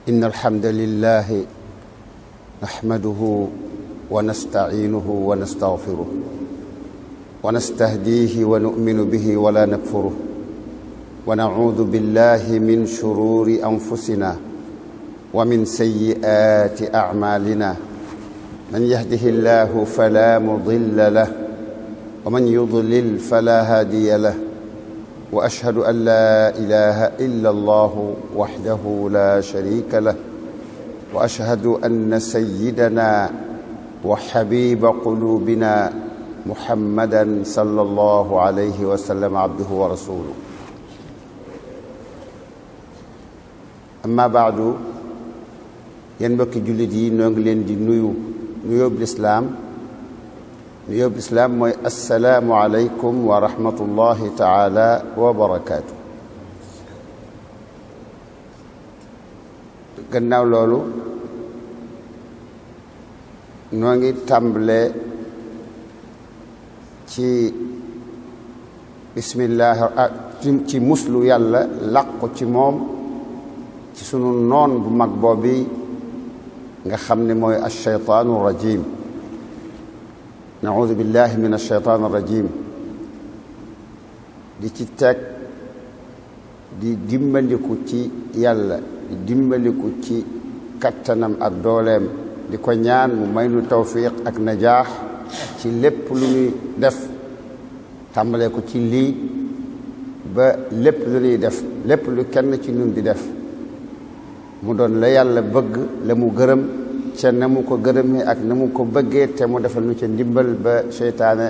إن الحمد لله نحمده ونستعينه ونستغفره ونستهديه ونؤمن به ولا نكفره ونعوذ بالله من شرور أنفسنا ومن سيئات أعمالنا من يهده الله فلا مضل له ومن يضلل فلا هادي له وأشهد أن لا إله إلا الله وحده لا شريك له وأشهد أن سيدنا وحبيب قلوبنا محمدا صلى الله عليه وسلم عبده ورسوله أما بعد ينبك جلدي نغلين دي نيوب الإسلام mooy assalaamu aleykum wa rahmatullahi taala wa barakaatu. gannaaw loolu noo ngi tàmbale ci bismillah ci muslu yàlla làqu ci moom ci sunu noon bu mag boobi nga xam ne mooy ash-shaytaanu rajim. naudu billahi min alcheytaan irrajim di ci teg di dimbandiku ci yàlla di dimbandiku ci kattanam ak dooleem di ko ñaan mu may nu tawfiq ak najaax ci lépp lu ñuy def tàmbalee ko ci lii ba lépp lu ñuy def lépp lu kenn ci ñun di def mu doon la yàlla bëgg la mu gërëm ca na mu ko gërëmee ak na mu ko bëggee te mu defal nu ca ndimbal ba seytaane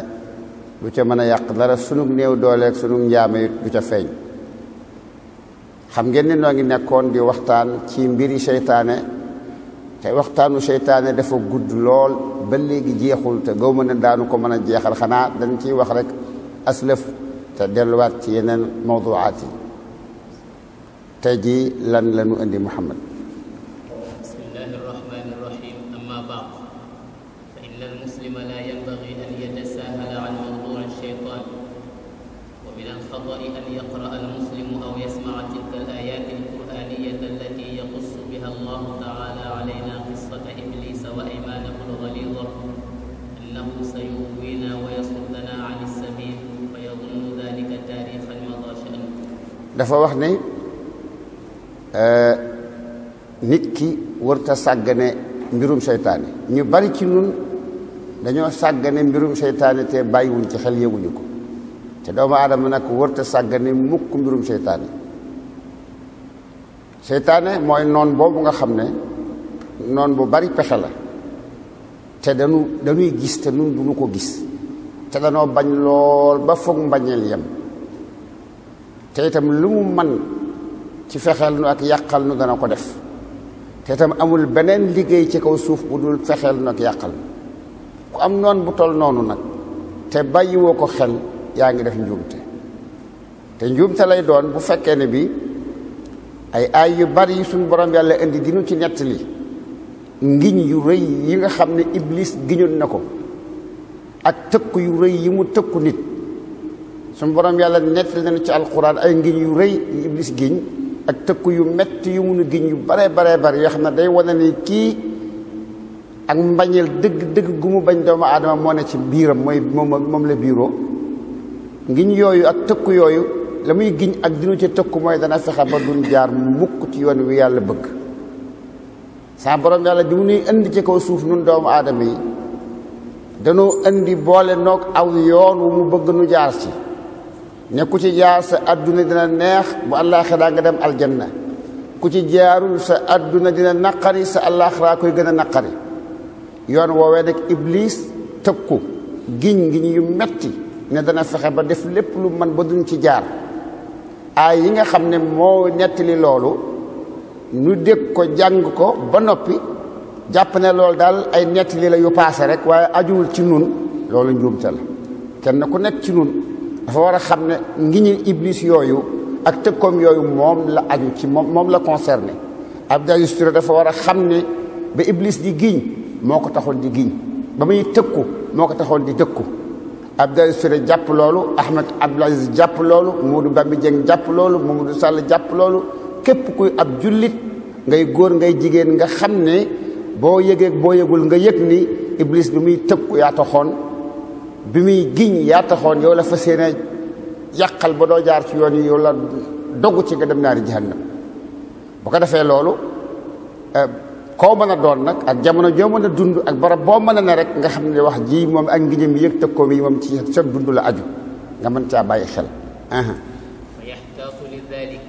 du ca mën a yàq dara sunug néew dooleeg sunug njaame it du ca feeñ. xam ngeen ni noo ngi nekkoon di waxtaan ci mbiri seytaane te waxtaanu seytaane dafa gudd lool ba léegi jeexul te gaw mën a daanu ko mën a jeexal xanaa dañ ciy wax rek aslëf te delluwaat ci yeneen mawduwaat yi. tey jii lan la nu indi Muhammad. dafa wax ne nit ki warta sàggane mbirum seytaane. ñu bari ci nun dañoo sàggane mbirum seytaane te bàyyiwuñ ci xel yëguñu ko te doomu aadama nag warta sàggane mukk mbirum seytaane. seytaane mooy noon boobu nga xam ne noon bu bari pexe la te dañuy gis te nun duñu ko gis te danoo bañ lool ba foog mbañeel yem te itam lu mu man ci fexeel nu ak yàqal nu dana ko def te itam amul beneen liggéey ci kaw suuf bu dul fexeel nu ak yàqal nu. ku am noon bu tol noonu nag te bàyyiwoo ko xel yaa ngi def njuumte te njuumte lay doon bu fekkee ne bi ay aay yu bari yi suñu borom yàlla indi dinu ci nettali ngiñ yu rëy yi nga xam ne iblis giñoon na ko ak tëkku yu rëy yi mu tëkku nit. suñu borom yàlla nettali nañu ci alquran ay ngiñ yu rëy yu iblis giñ ak tëkku yu metti yu munu giñ yu bare yoo xam ne day wane ni kii ak mbañeel dëgg gu mu bañ doomu aadama moo ne ci biiram mooy moom la biiroo. ngiñ yooyu ak tëkku yooyu la muy giñ ak dinu ci tëkku mooy dana fexe ba duñ jaar mukk ci yoon wi yàlla bëgg. sa borom yàlla di mu nuy indi ci kaw suuf nun doomu aadama yi danoo indi boole noog aw yoon wu mu bëgg nu jaar ci ne ku ci jaar sa adduna dina neex bu àllaaxira nga dem aljanna ku ci jaarul sa adduna dina naqari sa àllaaxira koy gën a naqari. yoon woowee nag iblis tëkku giñ yu metti ne dana fexe ba def lépp lu man ba duñ ci jaar. ay yi nga xam ne moo nettali loolu nu dégg ko jàng ko ba noppi jàpp ne loolu daal ay nettali la yu paase rek waaye ajuwul ci nun loolu njuumte la. kenn ku nekk ci nun dafa war a xam ne ngiñi iblis yooyu ak tëkkoom yooyu moom la aju ci moom la concerné. Abdoulaye Touré dafa war a xam ne ba iblis di giñ moo ko taxoon di giñ ba muy tëkku moo ko taxoon di tëkku. Abdoulaye Touré jàpp loolu, Ahmed Abdoul Aziz jàpp loolu, Modou Bambi Dieng jàpp loolu, Mamadou Sall jàpp loolu. képp kuy ab jullit ngay góor ngay jigéen nga xam ne boo yëgee boo yëgul nga yëg ni iblis bi muy tëkku yaa taxoon bi muy giñ yaa taxoon yow la fas yéene yàqal ba doo jaar ci yoon yi yow la dogg ci nga dem naari jahannam bu ko defee loolu koo mën a doon nag ak jamono joo mën a dund ak barab boo mën a ne rek nga xam ne wax ji moom ak ngiñam yëg tëkkoom yi moom ci sa dund la aju nga mën caa bàyyi xel فيحتاط لذلك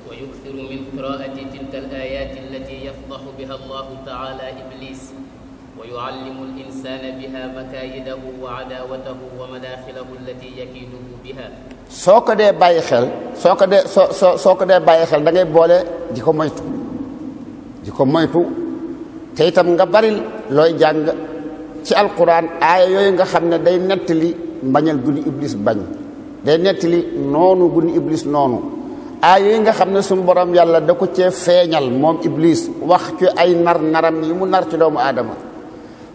ويكثر من قراءة تلك الآيات التي يفضح بها الله تعالى إبليس ويعلم الإنسان بها مكايده وعداوته ومداخله التي يكيده بها soo ko dee bàyyi xel soo ko dee bàyyi xel da ngay boole di ko moytu te itam nga bari looy jàng ci alquran aaya yooyu nga xam ne day nettali mbañal gu ni iblis bañ day nettali noonu gu ni iblis noonu aaya yooyu nga xam ne suñu borom yàlla da ko cee feeñal moom iblis wax ci ay naram yi mu nar ci doomu aadama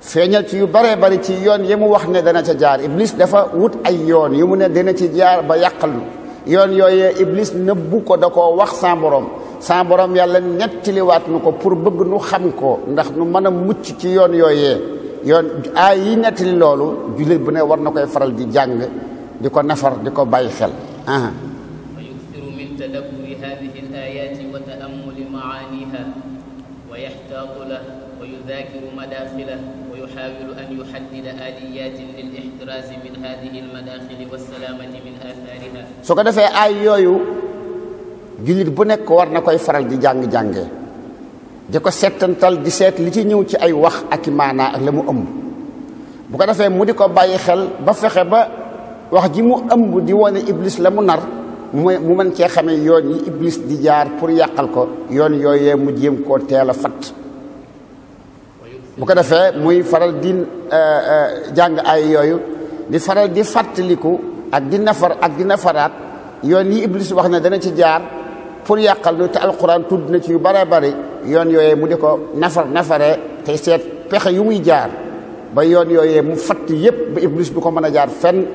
feeñal ci yu baree bari ci yoon yi mu wax ne dana ca jaar iblis dafa wut ay yoon yu mu ne dana ci jaar ba yàqal nu yoon yooyee iblis nëbbu ko da koo wax sa borom yàlla nettaliwaat nu ko pour bëgg nu xam ko ndax nu mën a mucc ci yoon yooyee yoon ay yi nettali loolu jullit bu ne war na koy faral di jàng di ko nafar di ko bàyyi xel ويكثر من تدبر هذه الآيات وتأمل معانيها ويحتاط له ويذاكر مداخله ويحاول أن يحدد آليات للاحتراز من هذه المداخل والسلامة من آثارها su ko defee ay yooyu jullit bu nekk war na koy faral di jàng-jànge di ko settantal di seet li ci ñëw ci ay wax ak i maanaa ak la mu ëmb bu ko defee mu di ko bàyyi xel ba fexe ba wax ji mu ëmb di wone iblis la mu nar mu mën cee xamee yoon yi iblis di jaar pour yàqal ko yoon yooyee mu jéem koo teel a fatt bu ko defee muy faral di jàng ay yooyu di faral di fàttaliku ak di nafaraat yoon yi iblis wax ne dana ci jaar pour yàqal nu te alquran tudd na ci yu bare bari yoon yooyee mu di ko nafaree tey seet pexe yu muy jaar ba yoon yooyee mu fatt yépp ba iblis du ko mën a jaar fenn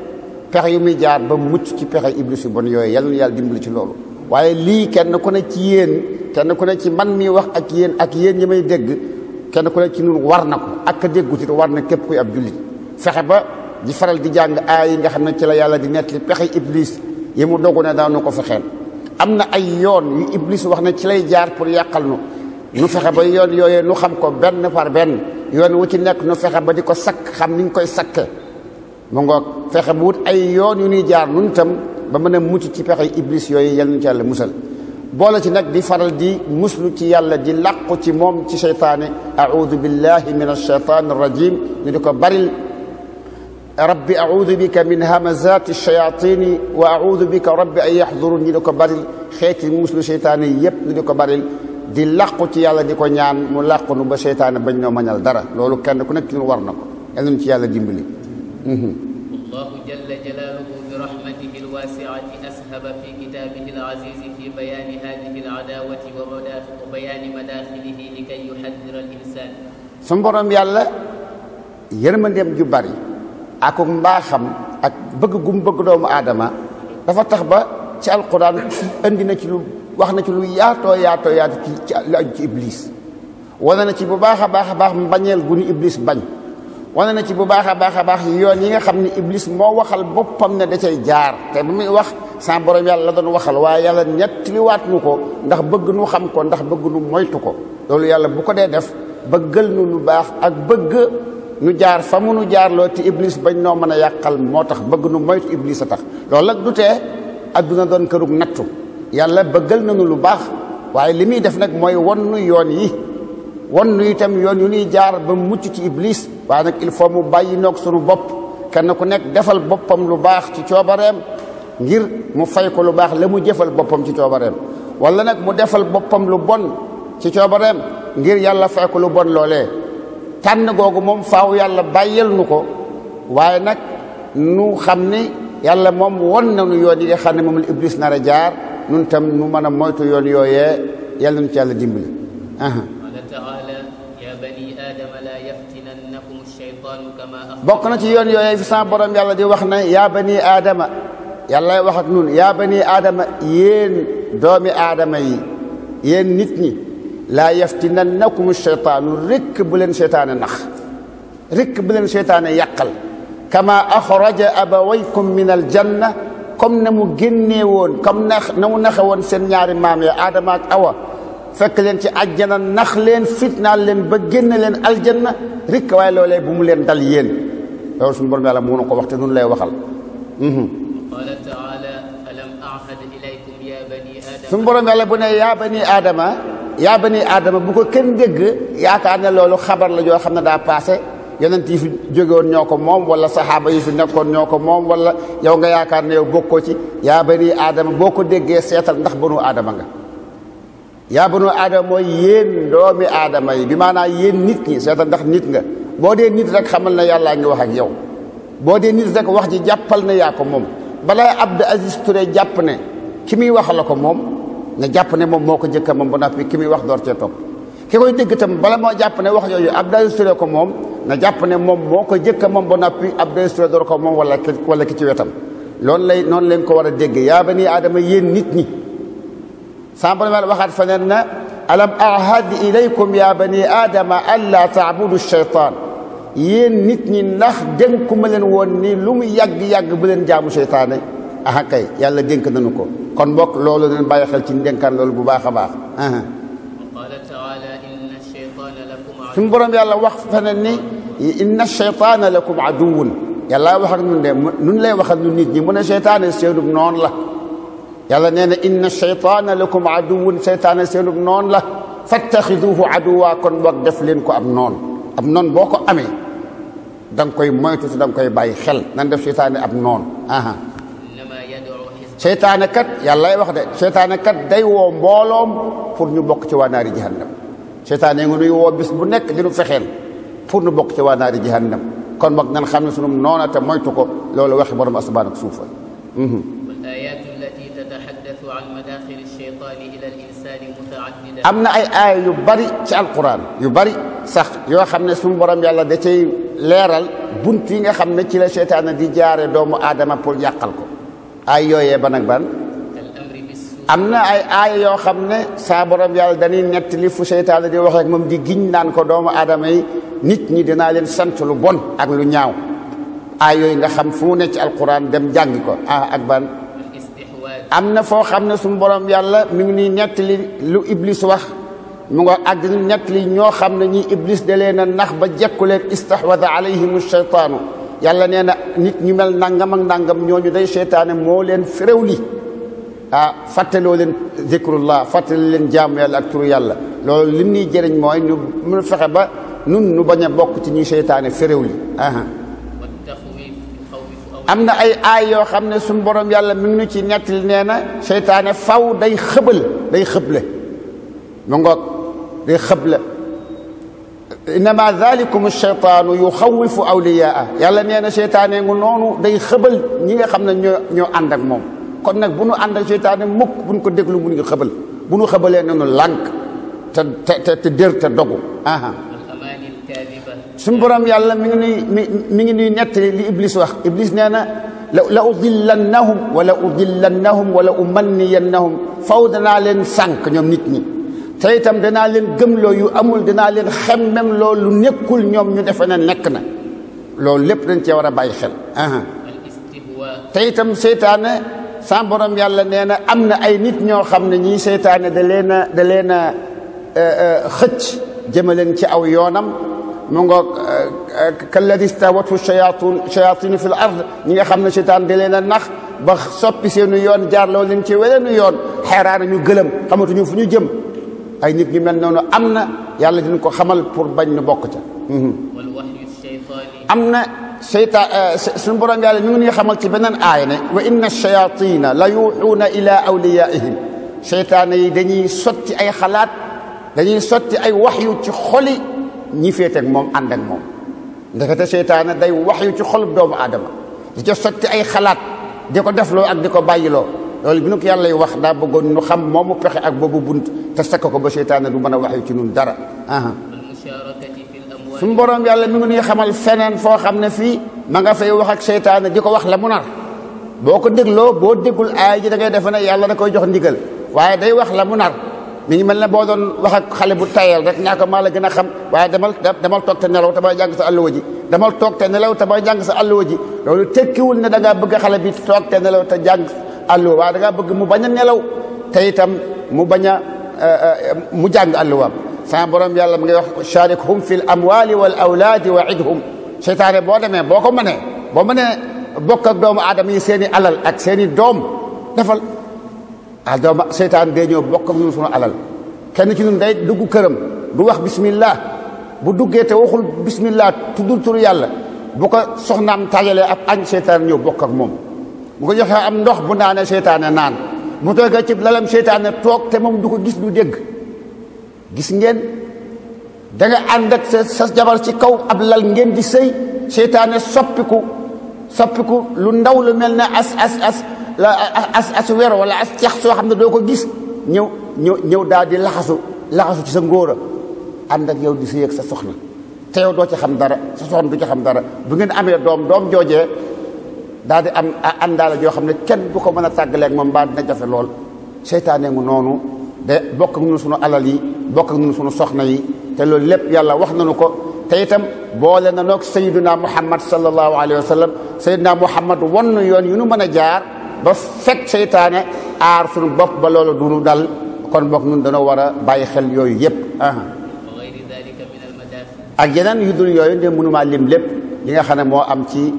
pexe yu muy jaar ba mucc ci pexe iblis yu bon yooyu yàlla na yàlla dimbali ci loolu waaye lii kenn ku ne ci yéen kenn ku ne ci man mi wax ak yéen ñi may dégg kenn ku ne ci ñun war na ko ak a déggu ci war na képp kuy ab jullit fexe ba di faral di jàng aay yi nga xam ne ci la yàlla di nettali pexe iblis yi mu dogu ne daanu ko fexeel am na ay yoon yu iblis wax ne ci lay jaar pour yàqal nu fexe ba yoon yooyee nu xam ko benn par benn yoon wu ci nekk nu fexe ba di ko sakk xam ni ñu koy sakke mu ngoog fexe bu wut ay yoon yu ñuy jaar nun tam ba mën a mucc ci pexe iblis yooyu yal nañu ci yàlla musal boole ci nag di faral di muslu ci yàlla di làqu ci moom ci seytaane a'udhu billahi min ash-shaytan ar-rajim ñu di ko baril rabbi a'udhu bika min hamazati ash-shayatin wa a'udhu bika rabbi an yahdurun ñu di ko baril xeeti muslu seytaane yi yépp ñu di ko baril di làqu ci yàlla di ko ñaan mu làqu nu ba seytaane bañ noo mañal dara loolu kenn ku nekk ci ñu war na ko yal nañu ci yàlla dimbali الله جل جلاله برحمته الواسعة أسهب في كتابه العزيز في بيان هذه العداوة وبيان مداخله لكي يحذر الإنسان sun borom yàlla yërmandeem ju bari ak mbaaxam ak bëgg gum bëgg doomu aadama dafa tax ba ci alquran andi na ci lu wax na ci lu yaatoo ci lu aju ci iblis wane na ci bu baax a baax mbañeel gu ni iblis bañ wane na ci bu baax a baax yoon yi nga xam ne iblis moo waxal boppam ne da cay jaar te bu muy wax sa borom yàlla la doon waxal waaye yàlla nettaliwaat nu ko ndax bëgg nu xam ko ndax bëgg nu moytu ko loolu yàlla bu ko dee def bëggal nu lu baax ak bëgg nu jaar fa mu nu jaarloo te iblis bañ noo mën a yàqal moo tax bëgg nu moytu iblis a tax loolu nag du tee adduna doon kërug nattu yàlla bëggal nañu lu baax waaye li muy def nag mooy won nu yoon yi won nu itam yoon yu ñuy jaar ba mucc ci iblis waaye nag il faut mu bàyyi noog sunu bopp kenn ku nekk defal boppam lu baax ci coobareem ngir mu fay ko lu baax la mu jëfal boppam ci coobareem wala nag mu defal boppam lu bon ci coobareem ngir yàlla fay ko lu bon loolee tànn googu moom faaw yàlla bàyyil nu ko waaye nag nu xam ni yàlla moom won nañu yoon yi nga xam ne moom la iblis nar a jaar nun tam nu mën a moytu yoon yooyee yàlla nu ci yàlla dimbali bokk na ci yoon yooyee fi sa borom yàlla di wax ne yaa bani aadama yàlla wax ak nun yaa bani aadama yéen doomi aadama yi yéen nit ñi laa yaftinannakum sheytaanu rekk bu leen seytaane nax rekk bu leen seytaane yàqal kama axraja abawaykum min aljanna comme na mu génnee woon comme na mu naxe woon seen ñaari maam ya Aadama ak Awa fekk leen ci àjjana nax leen fitnaal leen ba génne leen aljanna rekk waaye loolee bu mu leen dal yéen loolu suñu borom yàlla moo na ko wax te nun lay waxal qaala taala alam ahad ilaykum ya bani aadama suñu borom yàlla bu ne yaa bani aadama bu ko kenn dégg yaakaar ne loolu xabar la joo xam ne daa passé yonent yi fi jógewoon ñoo ko moom wala saxaaba yi fi nekkoon ñoo ko moom wala yow nga yaakaar ne yow bokkoo ci yaa bani aadama boo ko déggee seetal ndax banu aadama nga yaa banu aadama mooy yéen doomi aadama yi bi maanaam yéen nit ñi seetal ndax nit nga boo dee nit rek xamal na yàllaa ngi wax ak yow boo dee nit rek wax ji jàppal na yaa ko moom balaa Abdou Aziz Touré jàpp ne ki muy wax la ko moom nga jàpp ne moom moo ko jëkka moom ba noppi ki muy wax door cee topp ki koy dégg tam bala moo jàpp ne wax yooyu Abdou Aziz Touré ko moom na jàpp ne moom moo ko jëkka moom ba noppi Abdou Aziz Touré door ko moom wala ki ci wetam loolu lay noonu leen ko war a dégg yaa bani aadama yéen nit ñi sama borom waxaat feneen na alam ahad ilaykum ya bani aadama an laa taabudu sheytaan yéen nit ñi ndax dénkuma leen woon ni lu mu yàgg-yàgg bu leen jaamu seytaane aha kay yàlla dénk nañu ko kon mbokk loolu leen bàyyi xel ci ndénkaan loolu bu baax a baax qaala taala inna sheytaana lakum suñu borom yàlla wax feneen ni inna sheytaana lakum aduwwun yàlla wax ak ñun de nun lay wax ak ñun nit ñi mu ne seytaane seenub noonu la yàlla nee na inna sheytaana lakum aduwwun seytaane seenub noonu la fattaxiduhu aduwwa kon boog def leen ko am noon boo ko amee da nga koy moytu te da nga koy bàyyi xel nan def seytaane ab noonu seytaane kat yàlla lay wax de seytaane kat day woo mbooloom pour ñu bokk ci waa naari jahannam seytaane nga nuy woo bis bu nekk dinu fexeel pour ñu bokk ci waa naari jahannam kon boog nan xam ne sunu noona te moytu ko loolu waxi borom asamaan ak suufa am na ay aaya yu bari ci alquran yu bari sax yoo xam ne suñu borom yàlla da cay leeral bunt yi nga xam ne ci la seytaane di jaare doomu aadama pour yàqal ko ay yooyee ban ak ban am na ay aaya yoo xam ne saa borom yàlla dañuy nettali fu seytaane di wax ak moom di giñ naan ko doomu aadama yi nit ñi dinaa leen sant lu bon ak lu ñaaw ay yooyu nga xam fu mu ne ci alquran dem jàngi ko ak ban am na foo xam ne suñu borom yàlla mi ngi nii nettali lu iblis wax mu nga àgg ni nettali ñoo xam ne ñi iblis da leen a nax ba jekku leen istahwada alayhim sheytaanu yàlla nee na nit ñu mel nangam ak nangam ñooñu day seytaane moo leen féréwli fàttaloo leen zikrullah fàttali leen jaamu yàlla ak turu yàlla loolu lim ñuy jëriñ mooy ñu mun fexe ba nun nu bañ a bokk ci ñuy seytaane féréwli am na ay aay yoo xam ne suñu borom yàlla mi ngi nu ci nettali nee na seytaane faw day xëble mu ngoog day xëble innama dhalikum sheytaanu yuxawifu awliyaa yàlla nee na seytaane ngu noonu day xëbal ñi nga xam ne ñoo ànd ak moom kon nag bu nu ànd ak seytaane mukk bu nu ko déglu mu ngi xëbal bu nu xëbalee nanu lànk te dér te dogu suñu borom yàlla mi ngi nuy nettali li iblis wax iblis nee na la udillannahum wala umanniyannahum faw danaa leen sànq ñoom nit ñi te itam danaa leen gëmloo yu amul danaa leen xemmem loolu nekkul ñoom ñu defe ne nekk na loolu lépp dañ cee war a bàyyi xel te itam seytaane sa borom yàlla nee na am na ay nit ñoo xam ne ñii seytaane da leen a xëcc jëmaleen ci aw yoonam mu ngoog kalladi stawathu shayaatinu fi l ard ñi nga xam ne seytaan da leen a nax ba soppi seenu yoon jaar loo leen ci weleenu yoon xeeraana ñu gëlëm xamatuñu fu ñu jëm ay nit ñu mel noonu am na yàlla dina ko xamal pour bañ nu bokk ca am na seytaan suñu borom yàlla ñu ngi ñuy xamal ci beneen aaya ne wa inna shayatina la yuuxuuna ila awliyaihim seytaane yi dañuy sotti ay xalaat dañuy sotti ay waxyu ci xoli ñi féete ak moom ànd ak moom ndekete seytaane day waxyu ci xolub doomu aadama di ca sotti ay xalaat di ko defloo ak di ko bàyyiloo loolu bi nu ko yàlla wax daa bëggoon nu xam moomu pexe ak boobu bunt te sakk ko ba seytaane du mën a waxyu ci nun dara suñu borom yàlla mi ngi ñuy xamal feneen foo xam ne fii ma nga fay wax ak seytaane di ko wax la mu nar boo ko dégloo boo déggul aay ji da ngay defe ne yàlla da koy jox ndigal waaye day wax la mu nar mi ngi mel ne boo doon wax ak xale bu tayal rek ñaa ko maa la gën a xam waaye demal toog te nelaw te bay jàng sa àlluwa ji demal toog te nelaw te bay jàng sa àlluwa ji loolu tekkiwul ne da ngaa bëgg xale bi toog te nelaw te jàng àlluwa waaye da ngaa bëgg mu bañ a nelaw te itam mu bañ a mu jàng àlluwaam sama borom yàlla mu ngi wax sharikhum fil amwali wal awlaadi wa idhum seytaane boo demee boo ko mënee boo mënee bokk ak doomu aadama yi seen i alal ak seen i doom defal doomu seytaan day ñëw bokk ak ñun sunu alal kenn ci ñun day dugg këram du wax bismillah bu duggee te waxul bismillah tuddul turu yàlla bu ko soxnaam tàggalee ab añ seytaan ñëw bokk ak moom bu ko joxee am ndox bu naanee seytaane naan bu toogee ci lalam seytaane toog te moom du ko gis du dégg gis ngeen da nga ànd ak sa jabar ci kaw ab lal ngeen di sëy seytaane soppiku lu ndaw lu mel ne as wer wala as cax soo xam ne doo ko gis ñëw daal di laxasu ci sa ngóora ànd ak yow di sëy ak sa soxna te yow doo ci xam dara sa soxna du ci xam dara bu ngeen amee doom joojee daal di am àndaale joo xam ne kenn du ko mën a tàggaleeg moom mbaa dina jafe lool seytaane mu noonu de bokk ak ñun sunu alal yi bokk ak ñun sunu soxna yi te loolu lépp yàlla wax nañu ko te itam boole na noog sayyiduna muhammad sallallahu alayhi wa sallam sayyiduna muhammad won nu yoon yu nu mën a jaar ba fekk seytaane aar sunu bopp ba loolu du nu dal kon bokk ñun dañoo war a bàyyi xel yooyu yépp ak yeneen yu dul yooyu de mënumaa lim lépp li nga xam ne moo am ci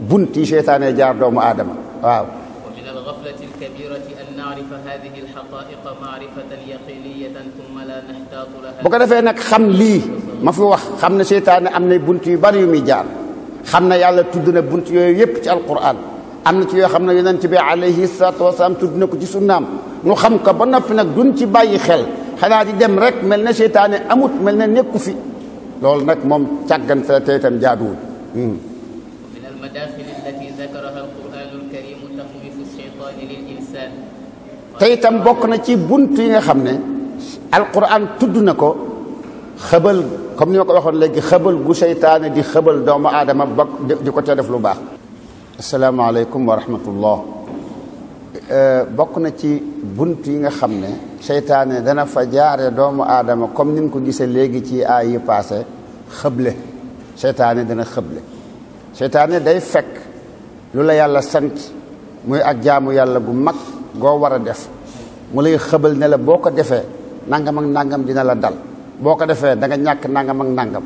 bunt yi seytaane jaar doomu aadama waaw ومن الغفلة الكبيرة أن نعرف هذه الحقائق معرفة يقينية ثم لا نحتاط لها bu ko defee nag xam lii ma fi wax xam ne seytaane am na bunt yu bari yu muy jaar xam na yàlla tudd na bunt yooyu yépp ci alquran am na ci yoo xam ne yonent bi alayhi salaatu wasalaam tudd na ko ci sunnaam nu xam ko ba noppi nag duñ ci bàyyi xel xanaa di dem rek mel na seytaane amut mel na nekku fi loolu nag moom càggante la te itam jaaduwul من المداخل التي ذكرها القرآن الكريم تخويف الشيطان للإنسان te itam bokk na ci bunt yi nga xam ne alquran tudd na ko xëbal comme ni ma ko waxoon léegi xëbal gu seytaane di xëbal doomu aadama ba di ko te def lu baax asalaamaaleykum wa rahmatullah bokk na ci bunt yi nga xam ne seytaane dana fa jaare doomu aadama comme ni ñu ko gisee léegi ci ay yi passé xëble seytaane dana xëble seytaane day fekk lu la yàlla sant muy ak jaamu yàlla gu mag goo war a def mu lay xëbal ne la boo ko defee nangam ak nangam dina la dal boo ko defee da nga ñàkk nangam ak nangam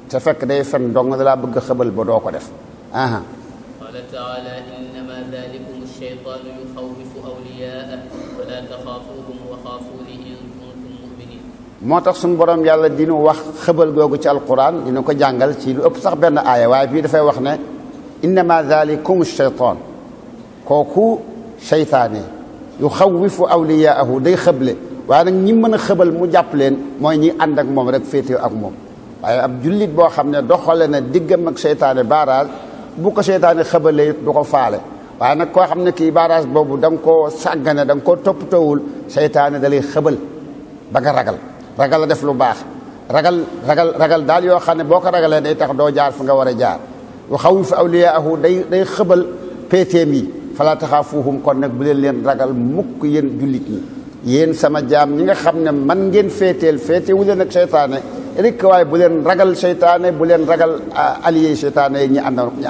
te fekk day fen dong da laa bëgg a xëbal ba doo ko def قال تعالى إنما ذلكم الشيطان يخوف أولياءه فلا تخافوهم وخافوني إن كنتم مؤمنين moo tax suñu borom yàlla dinu wax xëbal googu ci alquran dina ko jàngal ci lu ëpp sax benn aaya waaye bii dafay wax ne innama dhalikum shaytan kooku seytaane yuxawifu awliyaahu day xëble waaye nag ñi mën a xëbal mu jàpp leen mooy ñi ànd ak moom rek féete ak moom waaye ab jullit boo xam ne doxale na diggam ak seytaane barrage bu ko seytaane xëbalee du ko faale waaye nag koo xam ne kii barrage boobu da nga koo sàggane da nga koo toppatoowul seytaane da lay xëbal ba nga ragal la def lu baax ragal daal yoo xam ne boo ko ragalee day tax doo jaar fu nga war a jaar yu xawifu awliyaahu day xëbal péetéem yi falaa taxaafuuhum kon nag bu leen ragal mukk yéen jullit ñi yéen sama jaam ñi nga xam ne man ngeen féetewu leen ak seytaane rek waaye bu leen ragal seytaane bu leen ragal allié seytaane yi ñi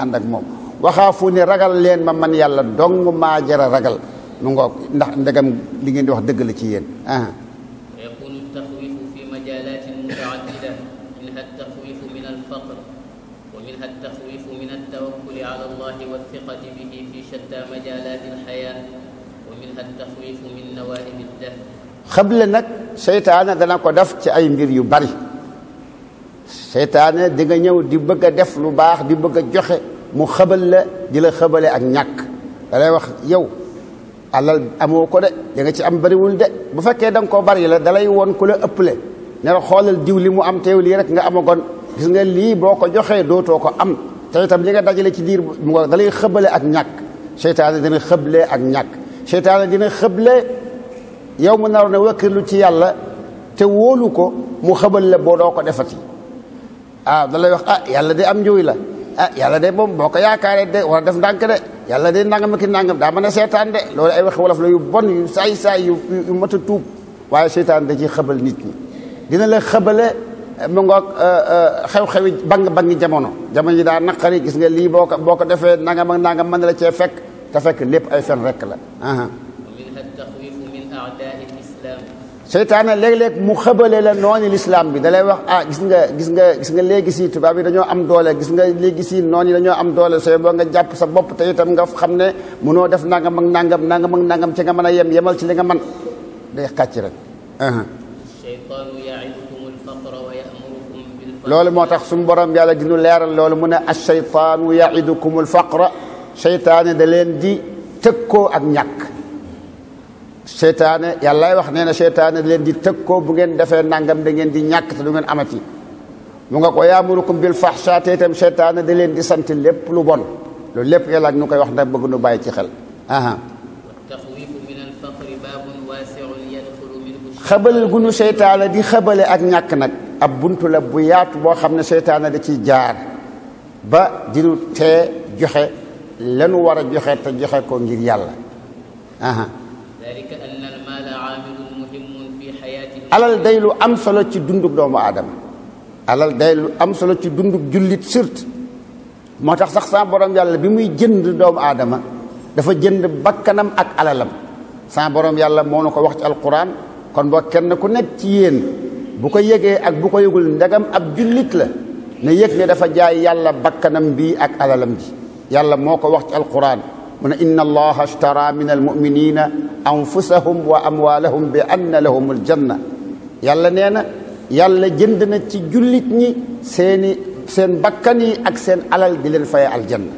ànd ak moom waxaafu ne ragal leen ma man yàlla dong maa jara ragal mu ngoog ndax ndegam li ngeen di wax dëgg la ci yéen ويكون التخويف في مجالات متعددة منها التخويف من الفقر ومنها التخويف من التوكل على الله والثقة به في شتى مجالات الحياة ومنها التخويف من نوائب الدهر xëble nag seytaane dana ko def ci ay mbir yu bari seytaane di nga ñëw di bëgg a def lu baax di bëgg a joxe mu xëbal la di la xëbale ak ñàkk da lay wax yow alal amoo ko de da nga ci am bariwul de bu fekkee da nga koo bari la dalay woon ku la ëpple ne la xoolal diw li mu am teew lii rek nga amagoon gis nga lii boo ko joxee dootoo ko am te itam li nga dajale ci diir mu da lay xëbale ak ñàkk seytaane dina xëble ak ñàkk seytaane dina xëble yow mu naroon a wëkkirlu ci yàlla te wóolu ko mu xëbal la boo doo ko defati da lay wax yàlla de am njuuy la yàlla de moom boo ko yaakaaree de war a def ndànk de yàlla de nangam ki nangam daa mën a seetaan de loolu ay waxi wolof la yu bon yu saay yu mat a tuub waaye seytaan da ciy xëbal nit ñi dina la xëbale mu ngoog xew-xewi bangi jamono yi daa naqari gis nga lii boo ko defee nangam ak nangam mën na la cee fekk te fekk lépp ay fen rekk la seytaane léeg-léeg mu xëbale la noonu l'islam bi da lay wax gis nga léegi si tubaab yi dañoo am doole gis nga léegi si noonu yi dañoo am doole sooy boo nga jàpp sa bopp te itam nga xam ne mënoo def nangam ak nangam ci nga mën a yemal ci li nga mën day xàcc rek loolu moo tax suñu borom yàlla dinu leeral loolu mu ne ash-shaytaanu ya'idukumul faqra seytaane da leen di tëkkoo ak ñàkk seytaane yàllaay wax nee na seytaane da leen di tëkkoo bu ngeen defee nangam da ngeen di ñàkk te du ngeen amati mu nga ko yaamurukum bil fahsha te itam seytaane da leen di sant lépp lu bon loolu lépp yàlla ak nu koy wax ndax bëgg nu bàyyi ci xel xëbal gu nu seytaane di xëbale ak ñàkk nag ab buntu la bu yaatu boo xam ne seytaane da ciy jaar ba dinu tee joxe lanu war a joxe te joxe ko ngir yàlla alal day lu am solo ci dundug doomu aadama alal day lu am solo ci dundug jullit surtout moo tax sax sa borom yàlla bi muy jënd doomu aadama dafa jënd bakkanam ak alalam sa borom yàlla moo na ko wax ci alquran kon boo kenn ku nekk ci yéen bu ko yëgee ak bu ko yëgul ndegam ab jullit la ne yëg ne dafa jaay yàlla bakkanam bi ak alalam ji yàlla moo ko wax ci alquran mu ne inna allaha ashtara min almuminina anfusahum wa amwalahum bi anna lahum aljanna yàlla nee na yàlla jënd na ci jullit ñi seen bakkan yi ak seen alal di leen faye aljanna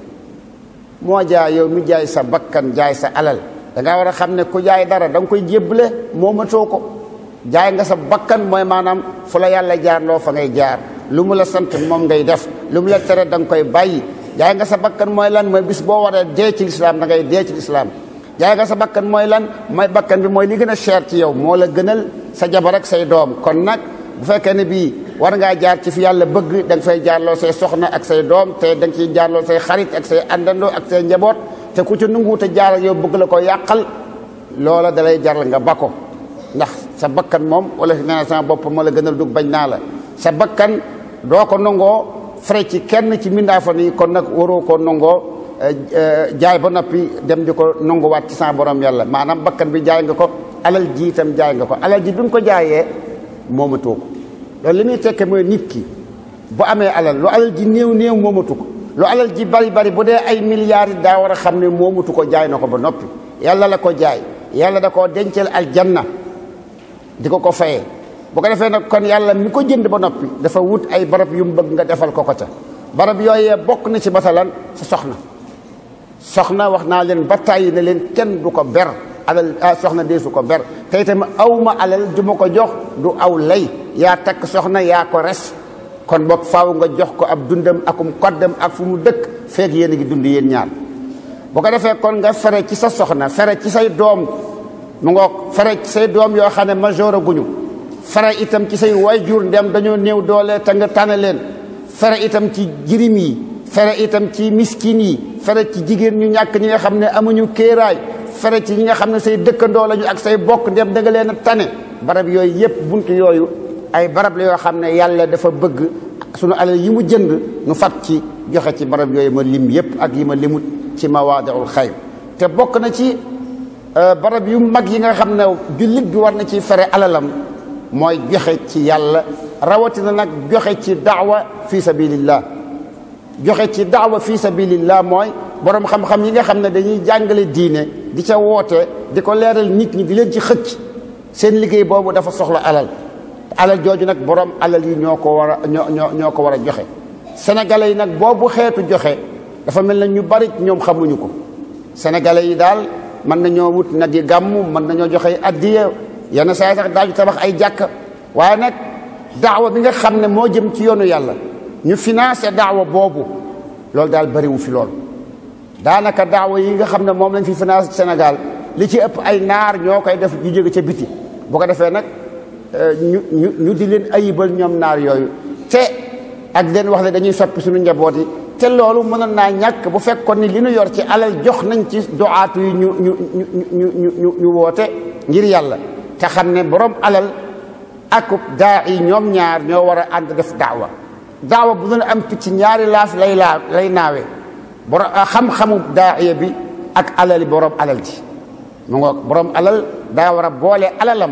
moo jaay yow mi jaay sa bakkan jaay sa alal da nga war a xam ne ku jaay dara da nga koy jébbale moomatoo ko jaay nga sa bakkan mooy maanaam fu la yàlla jaar loo fa ngay jaar lu mu la sant moom ngay def lu mu la tere da nga koy bàyyi jaay nga sa bakkan mooy lan mooy bis boo waree dee ci lislaam da ngay dee ci lislaam jaay nga sa bakkan mooy lan mooy bakkan bi mooy li gën a cher ci yow moo la gënal sa jabar ak say doom kon nag bu fekkee ne bii war ngaa jaar ci fi yàlla bëgg da nga fay jaarloo say soxna ak say doom te da nga ciy jaarloo say xarit ak say àndandoo ak say njaboot te ku ci nanguwut a jaar ak yow bëgg la ko yàqal loola dalay jaral nga ba ko ndax sa bakkan moom wala nee na sama bopp moo la gënal dug bañ naa la sa bakkan doo ko nangoo fere ci kenn ci mindaafan yi kon nag waroo ko nangoo jaay ba noppi dem di ko nanguwaat ci sa borom yàlla maanaam bakkan bi jaay nga ko alal ji itam jaay nga ko alal ji bi nga ko jaayee moomatoo ko loolu li muy tekke mooy nit ki bu amee alal lu alal ji néew moomatu ko lu alal ji bari bu dee ay milliards yi daa war a xam ne moomutu ko jaay na ko ba noppi yàlla la ko jaay yàlla da koo dencal aljanna di ko fayee bu ko defee nag kon yàlla mi ko jënd ba noppi dafa wut ay barab yu mu bëgg nga defal ko ca barab yooyee bokk na ci masalan sa soxna wax naa leen ba tàyyi ne leen kenn du ko ber alal soxna deesu ko ber te itam awma alal ju ma ko jox du aw lay yaa takk soxna yaa ko res kon boog faaw nga jox ko ab dundam akum koddam ak fu mu dëkk feeg yéen a ngi dund yéen ñaar bu ko defee kon nga fere ci sa soxna fere ci say doom mu ngoog fere ci say doom yoo xam ne majeur guñu fere itam ci say waajur ndem dañoo néew doole te nga tànn leen fere itam ci jirim yi fere itam ci miskin yi fere ci jigéen ñu ñàkk ñi nga xam ne amuñu kéeraay fere ci ñi nga xam ne say dëkkandoo lañu ak say bokk ndem da nga leen a tane barab yooyu yëpp buntu yooyu ay barab la yoo xam ne yàlla dafa bëgg sunu alal yi mu jënd nu fat ci joxe ci barab yooyu ma lim yëpp ak yi ma limut ci mawaadiul xayr te bokk na ci barab yu mag yi nga xam ne jullit bi war na ci fere alalam mooy joxe ci yàlla rawatina nag joxe ci daawa fi sabilillah joxe ci daawa fi sabilillah mooy borom xam-xam yi nga xam ne dañuy jàngale diine di ca woote di ko leeral nit ñi di leen ci xëcc seen liggéey boobu dafa soxla alal jooju nag borom alal yi ñoo ko war a joxe sénégalais yi nag boobu xeetu joxe dafa mel na ñu bari ñoom xamuñu ko sénégalais yi daal mën nañoo wut nag yi gàmmu mën nañoo joxe addiya yenn saa yi sax daaju tabax ay jàkka waaye nag daawa bi nga xam ne moo jëm ci yoonu yàlla ñu financé daawa boobu loolu daal bariwu fi lool daanaka daawa yi nga xam ne moom lañ fi financé Sénégal li ci ëpp ay naar ñoo koy def ñu jóge ca biti bu ko defee nag ñu di leen ayibal ñoom naar yooyu te ak leen wax ne dañuy soppi suñu njaboot yi te loolu mënoon naa ñàkk bu fekkoon ni li ñu yor ci alal jox nañ ci doaatu yi ñu woote ngir yàlla te xam ne borom alal ak daa'i ñoom ñaar ñoo war a ànd def daawa bu doon am picc ñaari laaf lay naawe borom xam-xamu daa'iya bi ak alali borom alal ji mu ngoog borom alal daa war a boole alalam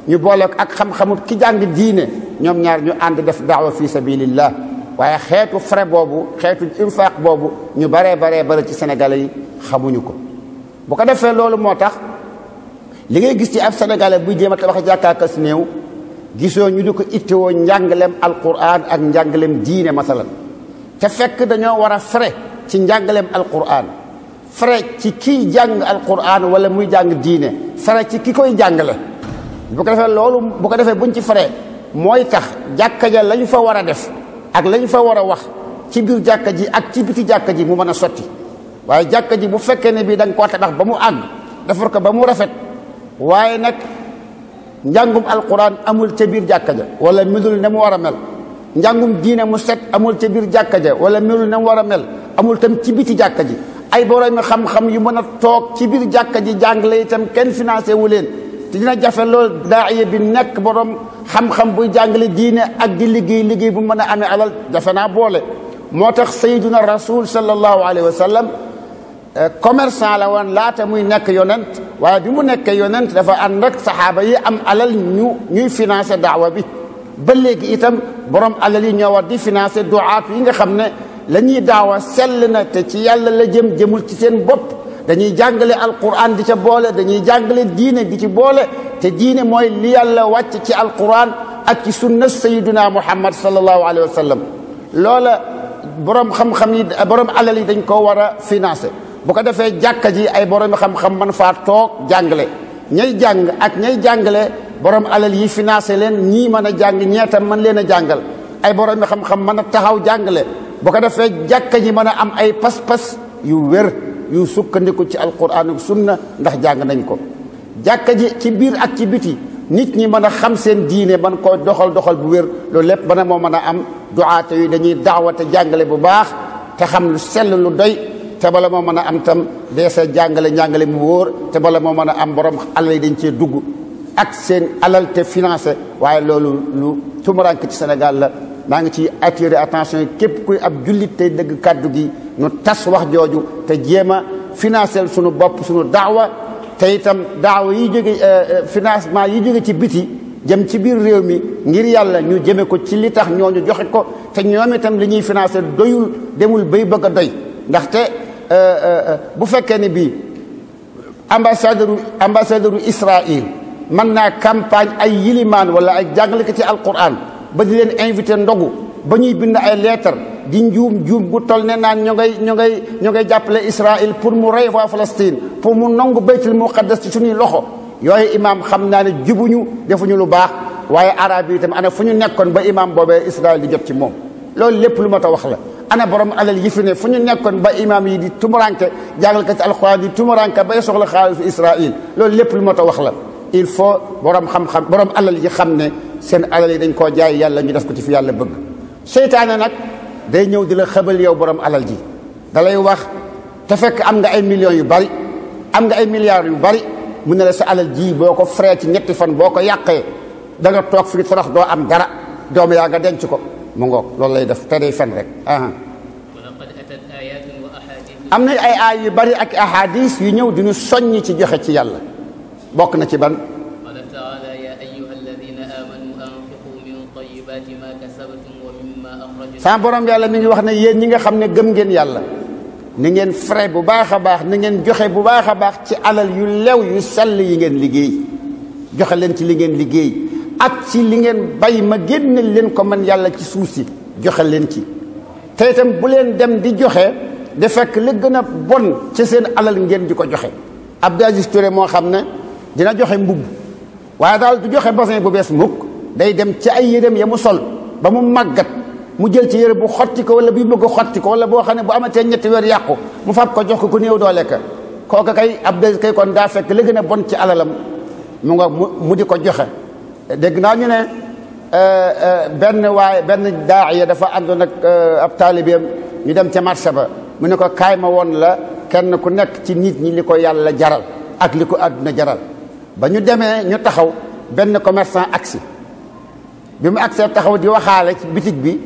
ñu boole ak xam-xamu ki jàng diine ñoom ñaar ñu ànd def daawa fi sabilillah waaye xeetu frais boobu xeetu infaq boobu ñu bare ci sénégalais yi xamuñu ko bu ko defee loolu moo tax li ngay gis ci ab sénégalais buy jéem a tabax jàkkaakas néew gisoo ñu di ko ittewoo njàngaleem alquran ak njàngaleem diine masalan te fekk dañoo war a frais ci njàngaleem alquran frais ci kiy jàng alquran wala muy jàng diine frais ci ki koy jàngale bu ko defee loolu bu ko defee buñ ci frais mooy tax jàkka ja lañ fa war a def ak lañ fa war a wax ci biir jàkka ji ak ci biti jàkka ji mu mën a sotti waaye jàkka ji bu fekkee ne bii da nga koo tabax ba mu àgg defar ko ba mu rafet waaye nag njàngum alquran amul ca biir jàkka ja wala melul ne mu war a mel njàngum diine mu set amul ca biir jàkka ja wala melul ne mu war a mel amul tam ci biti jàkka ji ay borom xam-xam yu mën a toog ci biir jàkka ji jàngale itam kenn financé wu leen te dina jafe lool daa'iya bi nekk borom xam-xam buy jàngale diine ak di liggéey bu mën a amee alal jafe naa boole moo tax sayyiduna rasul sallallahu alayhi wa sallam commerçant la woon laata muy nekk yonent waaye bi mu nekkee yonent dafa ànd ak saxaaba yi am alal ñuy financé daawa bi ba léegi itam borom alal yi ñoo war di financé duaat yi nga xam ne la ñuy daawa sell na te ci yàlla la jëmul ci seen bopp dañuy jàngale alquran di ca boole dañuy jàngale diine di ci boole te diine mooy li yàlla wàcc ci alquran ak ci sunna sayyiduna muhammad sallallahu alayhi wa sallam loola borom xam-xam yi borom alal yi dañ ko war a financé bu ko defee jàkka ji ay borom xam-xam man faa toog jàngale ñay jàng ak ñay jàngale borom alal yi financé leen ñii mën a jàng ñeetam mën leen a jàngal ay borom xam-xam mën a taxaw jàngale bu ko defee jàkka ji mën a am ay pas-pas yu wér yu sukkandiku ci alquran ak sunna ndax jàng nañ ko jàkka ji ci biir ak ci biti nit ñi mën a xam seen diine man koo doxal bu wér loolu lépp bana moo mën a am duaate yi dañuy daawate jàngale bu baax te xam lu sell lu doy te bala moo mën a am tam deesa njàngale mu wóor te bala moo mën a am borom alal yi dañ cee dugg ak seen alal te financé waaye loolu lu tumurank ci Sénégal la maa ngi ci attirer attention képp kuy ab jullit tey dëgg kàddu gi nu tas wax jooju te jéem a financer sunu bopp sunu daawa te itam daawa yi jóge financement yi jóge ci biti jëm ci biir réew mi ngir yàlla ñu jëme ko ci li tax ñooñu joxe ko te ñoom itam li ñuy financer doyul demul bay bëgg a doy ndaxte bu fekkee ne bii ambassadeur Israël mën naa campagne ay yilimaan wala ay jàngale ko ci alquran ba di leen invité ndogu ba ñuy bind ay lettre di njuum gu toll ne naan ñu ngay jàppale Israël pour mu rey waa Palestine pour mu nangu baytul muqaddas ci suñuy loxo yooyu imaam xam naa ne jubuñu defuñu lu baax waaye arab yi itam ana fu ñu nekkoon ba imaam boobee Israël di jot ci moom loolu lépp lu ma ta wax la ana borom alal yi fi ne fu ñu nekkoon ba imaam yi di tumuranke jàngal ko ci alxuraan di tumuranke bay soxla xaalisu Israël loolu lépp lu ma ta wax la il faut borom xam-xam borom alal yi xam ne seen alal yi dañ koo jaay yàlla ñu def ko ci fi yàlla bëgg seytaane nag day ñëw di la xëbal yow borom alal ji da lay wax te fekk am nga ay millions yu bari am nga ay milliards yu bari mu ne la sa alal ji boo ko frais ci ñetti fan boo ko yàqee da nga toog fii torox doo am dara doom yaa nga denc ko mu ngoog loolu lay def te day fen rek am na ay aay yu bari ak ahadis yu ñëw diñu soññ ci joxe ci yàlla bokk na ci ban qala taala ya ayyuha alladina amanu anfiqu min tayyibati ma kasabtum wa mimma akhrajna sa borom yàlla mi ngi wax ne yéen ñi nga xam ne gëm ngeen yàlla ni ngeen frais bu baax a baax ni ngeen joxe bu baax a baax ci alal yu lew yu sell yi ngeen liggéey joxe leen ci li ngeen liggéey ak ci li ngeen bay ma génneel leen ko man yàlla ci suuf si joxe leen ci te itam bu leen dem di joxe de fekk li gën a bon ci seen alal ngeen di ko joxe Abdou Aziz Touré moo xam ne dina joxe mbubb waaye daal du joxe basin bu bees mukk day dem ci ay yéreem ya mu sol ba mu màggat mu jël ci yére bu xotti ko wala buy bëgg a xotti ko wala boo xam ne bu amatee ñetti weer yàqu mu fab ko jox ko ku néew doole ka kooka kay Abdou Aziz kay kon daa fekk li gën a bon ci alalam mu nga mu di ko joxe dégg naa ñu ne benn daaiya dafa àndoon ak ab taalibeem ñu dem ca marché ba mu ne ko kaay ma woon la kenn ku nekk ci nit ñi li ko yàlla jaral ak li ko àdduna jaral ba ñu demee ñu taxaw benn commerçant agsi bi mu agsee taxaw di waxaale ci bitig bi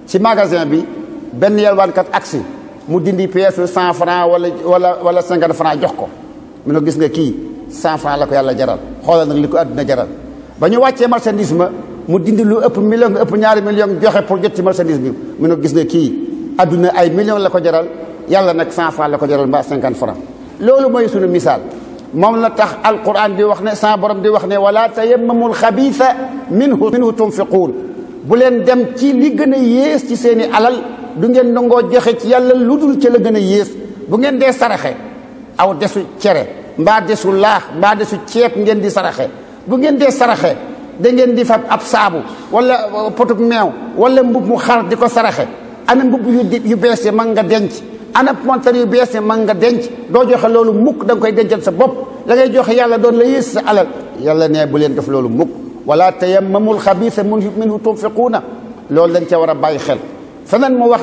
ci magasin bi benn yelwaankat agsi mu dindi pièce 100 francs wala 50 francs jox ko mu ne gis nga kii 100 francs la ko yàlla jaral xoolal nag li ko àdduna jaral ba ñu wàccee marchandise ma mu dindi lu ëpp million ëpp ñaari million joxe pour jot ci marchandise bi mu ne gis nga kii àdduna ay million la ko jaral yàlla nag 100 francs la ko jaral mbaa 50 francs loolu mooy sunu misaal moom la tax alquran di wax ne sa borom di wax ne wala tayammamul xabiisa minhu tunfiquun bu leen dem ci li gën a yées ci seeni alal du ngeen nangoo joxe ci yàlla lu dul ca la gën a yées bu ngeen dee saraxe aw desu cere mbaa desu laax mbaa desu ceeb ngeen di saraxe bu ngeen dee saraxe da ngeen di fab ab saabu wala potub meew wala mbub mu xar di ko saraxe ana mbub yu bees yi mag nga denc ana montar yu bees yi mag nga denc doo joxe loolu mukk da nga koy dencal sa bopp la ngay joxe yàlla doon la yées sa alal yàlla ne bu leen def loolu mukk wala tayammamul xabiisa minhu tunfiquuna loolu dañ ca war a bàyyi xel feneen mu wax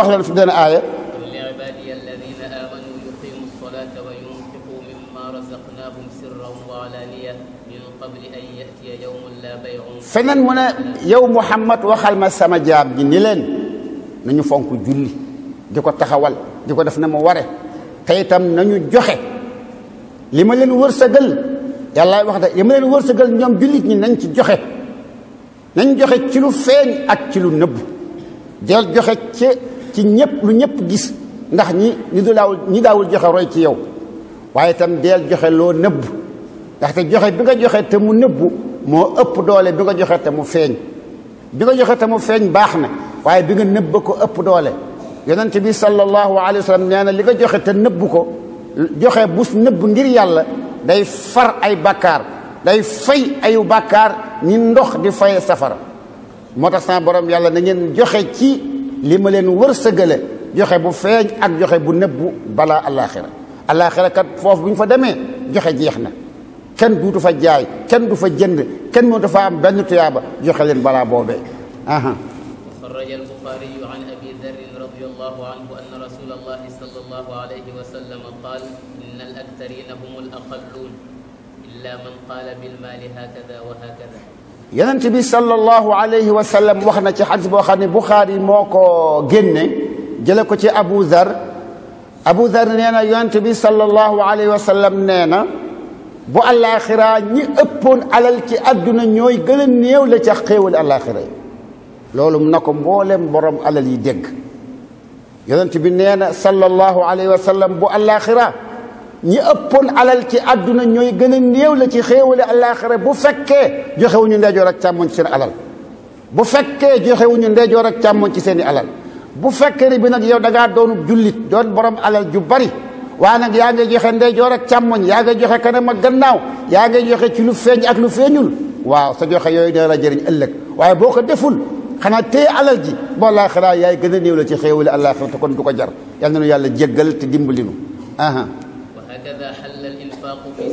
leen fi dana aaya li ibaadiya alladina amanu yuqimu salata wa yunfiqu mimma razaqnahum sirran wa alaniya min qabli an yatiya yawmun la bay'un feneen mu ne yow Muhammad waxal ma sama jaam ñi ni leen nañu fonk julli di ko taxawal di ko def na mu ware te itam nañu joxe li ma leen wërsëgal yàlla wax de li ma leen wërsëgal ñoom jullit ñi nañ ci joxe ci lu feeñ ak ci lu nëbb del joxe ci ñëpp lu ñëpp gis ndax ñi daawul joxe roy ci yow waaye itam del joxe loo nëbb ndaxte joxe bi nga joxe te mu nëbbu moo ëpp doole bi nga joxe te mu feeñ bi nga joxe te mu feeñ baax na waaye bi nga nëbb ko ëpp doole yonent bi sallallahu alayhi wa sallam nee na li nga joxe te nëbb ko joxe bus nëbb ngir yàlla day far ay bakkaar day fay ayu bakkaar ñi ndox di fay safara moo tax sama borom yàlla na ngeen joxe ci li ma leen wërsëgale joxe bu feeñ ak joxe bu nëbbu balaa alaxira kat foofu bu ñu fa demee joxe jeex na kenn duutu fa jaay kenn du fa jënd kenn mënut fa am benn tuyaaba joxe leen balaa boobee خرج البخاري عن أبي ذر رضي الله عنه أن رسول الله صلى الله عليه وسلم قال إن الأكثرين هم الأقلون إلا من قال بالمال هكذا وهكذا yonent bi sallallahu alayhi wa sallam wax na ci xadis boo xam ne Buxaari moo ko génne jële ko ci Abu Dhar nee na yonent bi sallallahu alayhi wa sallam nee na bu àllaaxira ñi ëppoon alal ci àdduna ñooy gën a néew la ca xéewal àllaaxira yi loolu na ko mboolem borom alal yi dégg yonent bi nee na sallallahu alayhi wa sallam bu àllaaxira ñi ëppoon alal ci àdduna ñooy gën a néew la ci xéewale àllaaxira bu fekkee joxewuñu ndeyjoor ak càmmoñ ci seen alal bu fekkee joxewuñu ndeyjoor ak càmmoñ ci seeni alal bu fekkee ne bi nag yow da ngaa doonu jullit doon borom alal ju bari waaye nag yaa ngay joxe ndeyjoor ak càmmoñ yaa ngay joxe kanam ak gannaaw yaa ngay joxe ci lu feeñ ak lu feeñul waaw sa joxe yooyu dina la jëriñ ëllëg waaye boo ko deful xanaa téye alal ji boo laaxiraa yaay gën a néew la ci xéewale àllaaxira te kon du ko jar yal na nu yàlla jéggal te dimbali nu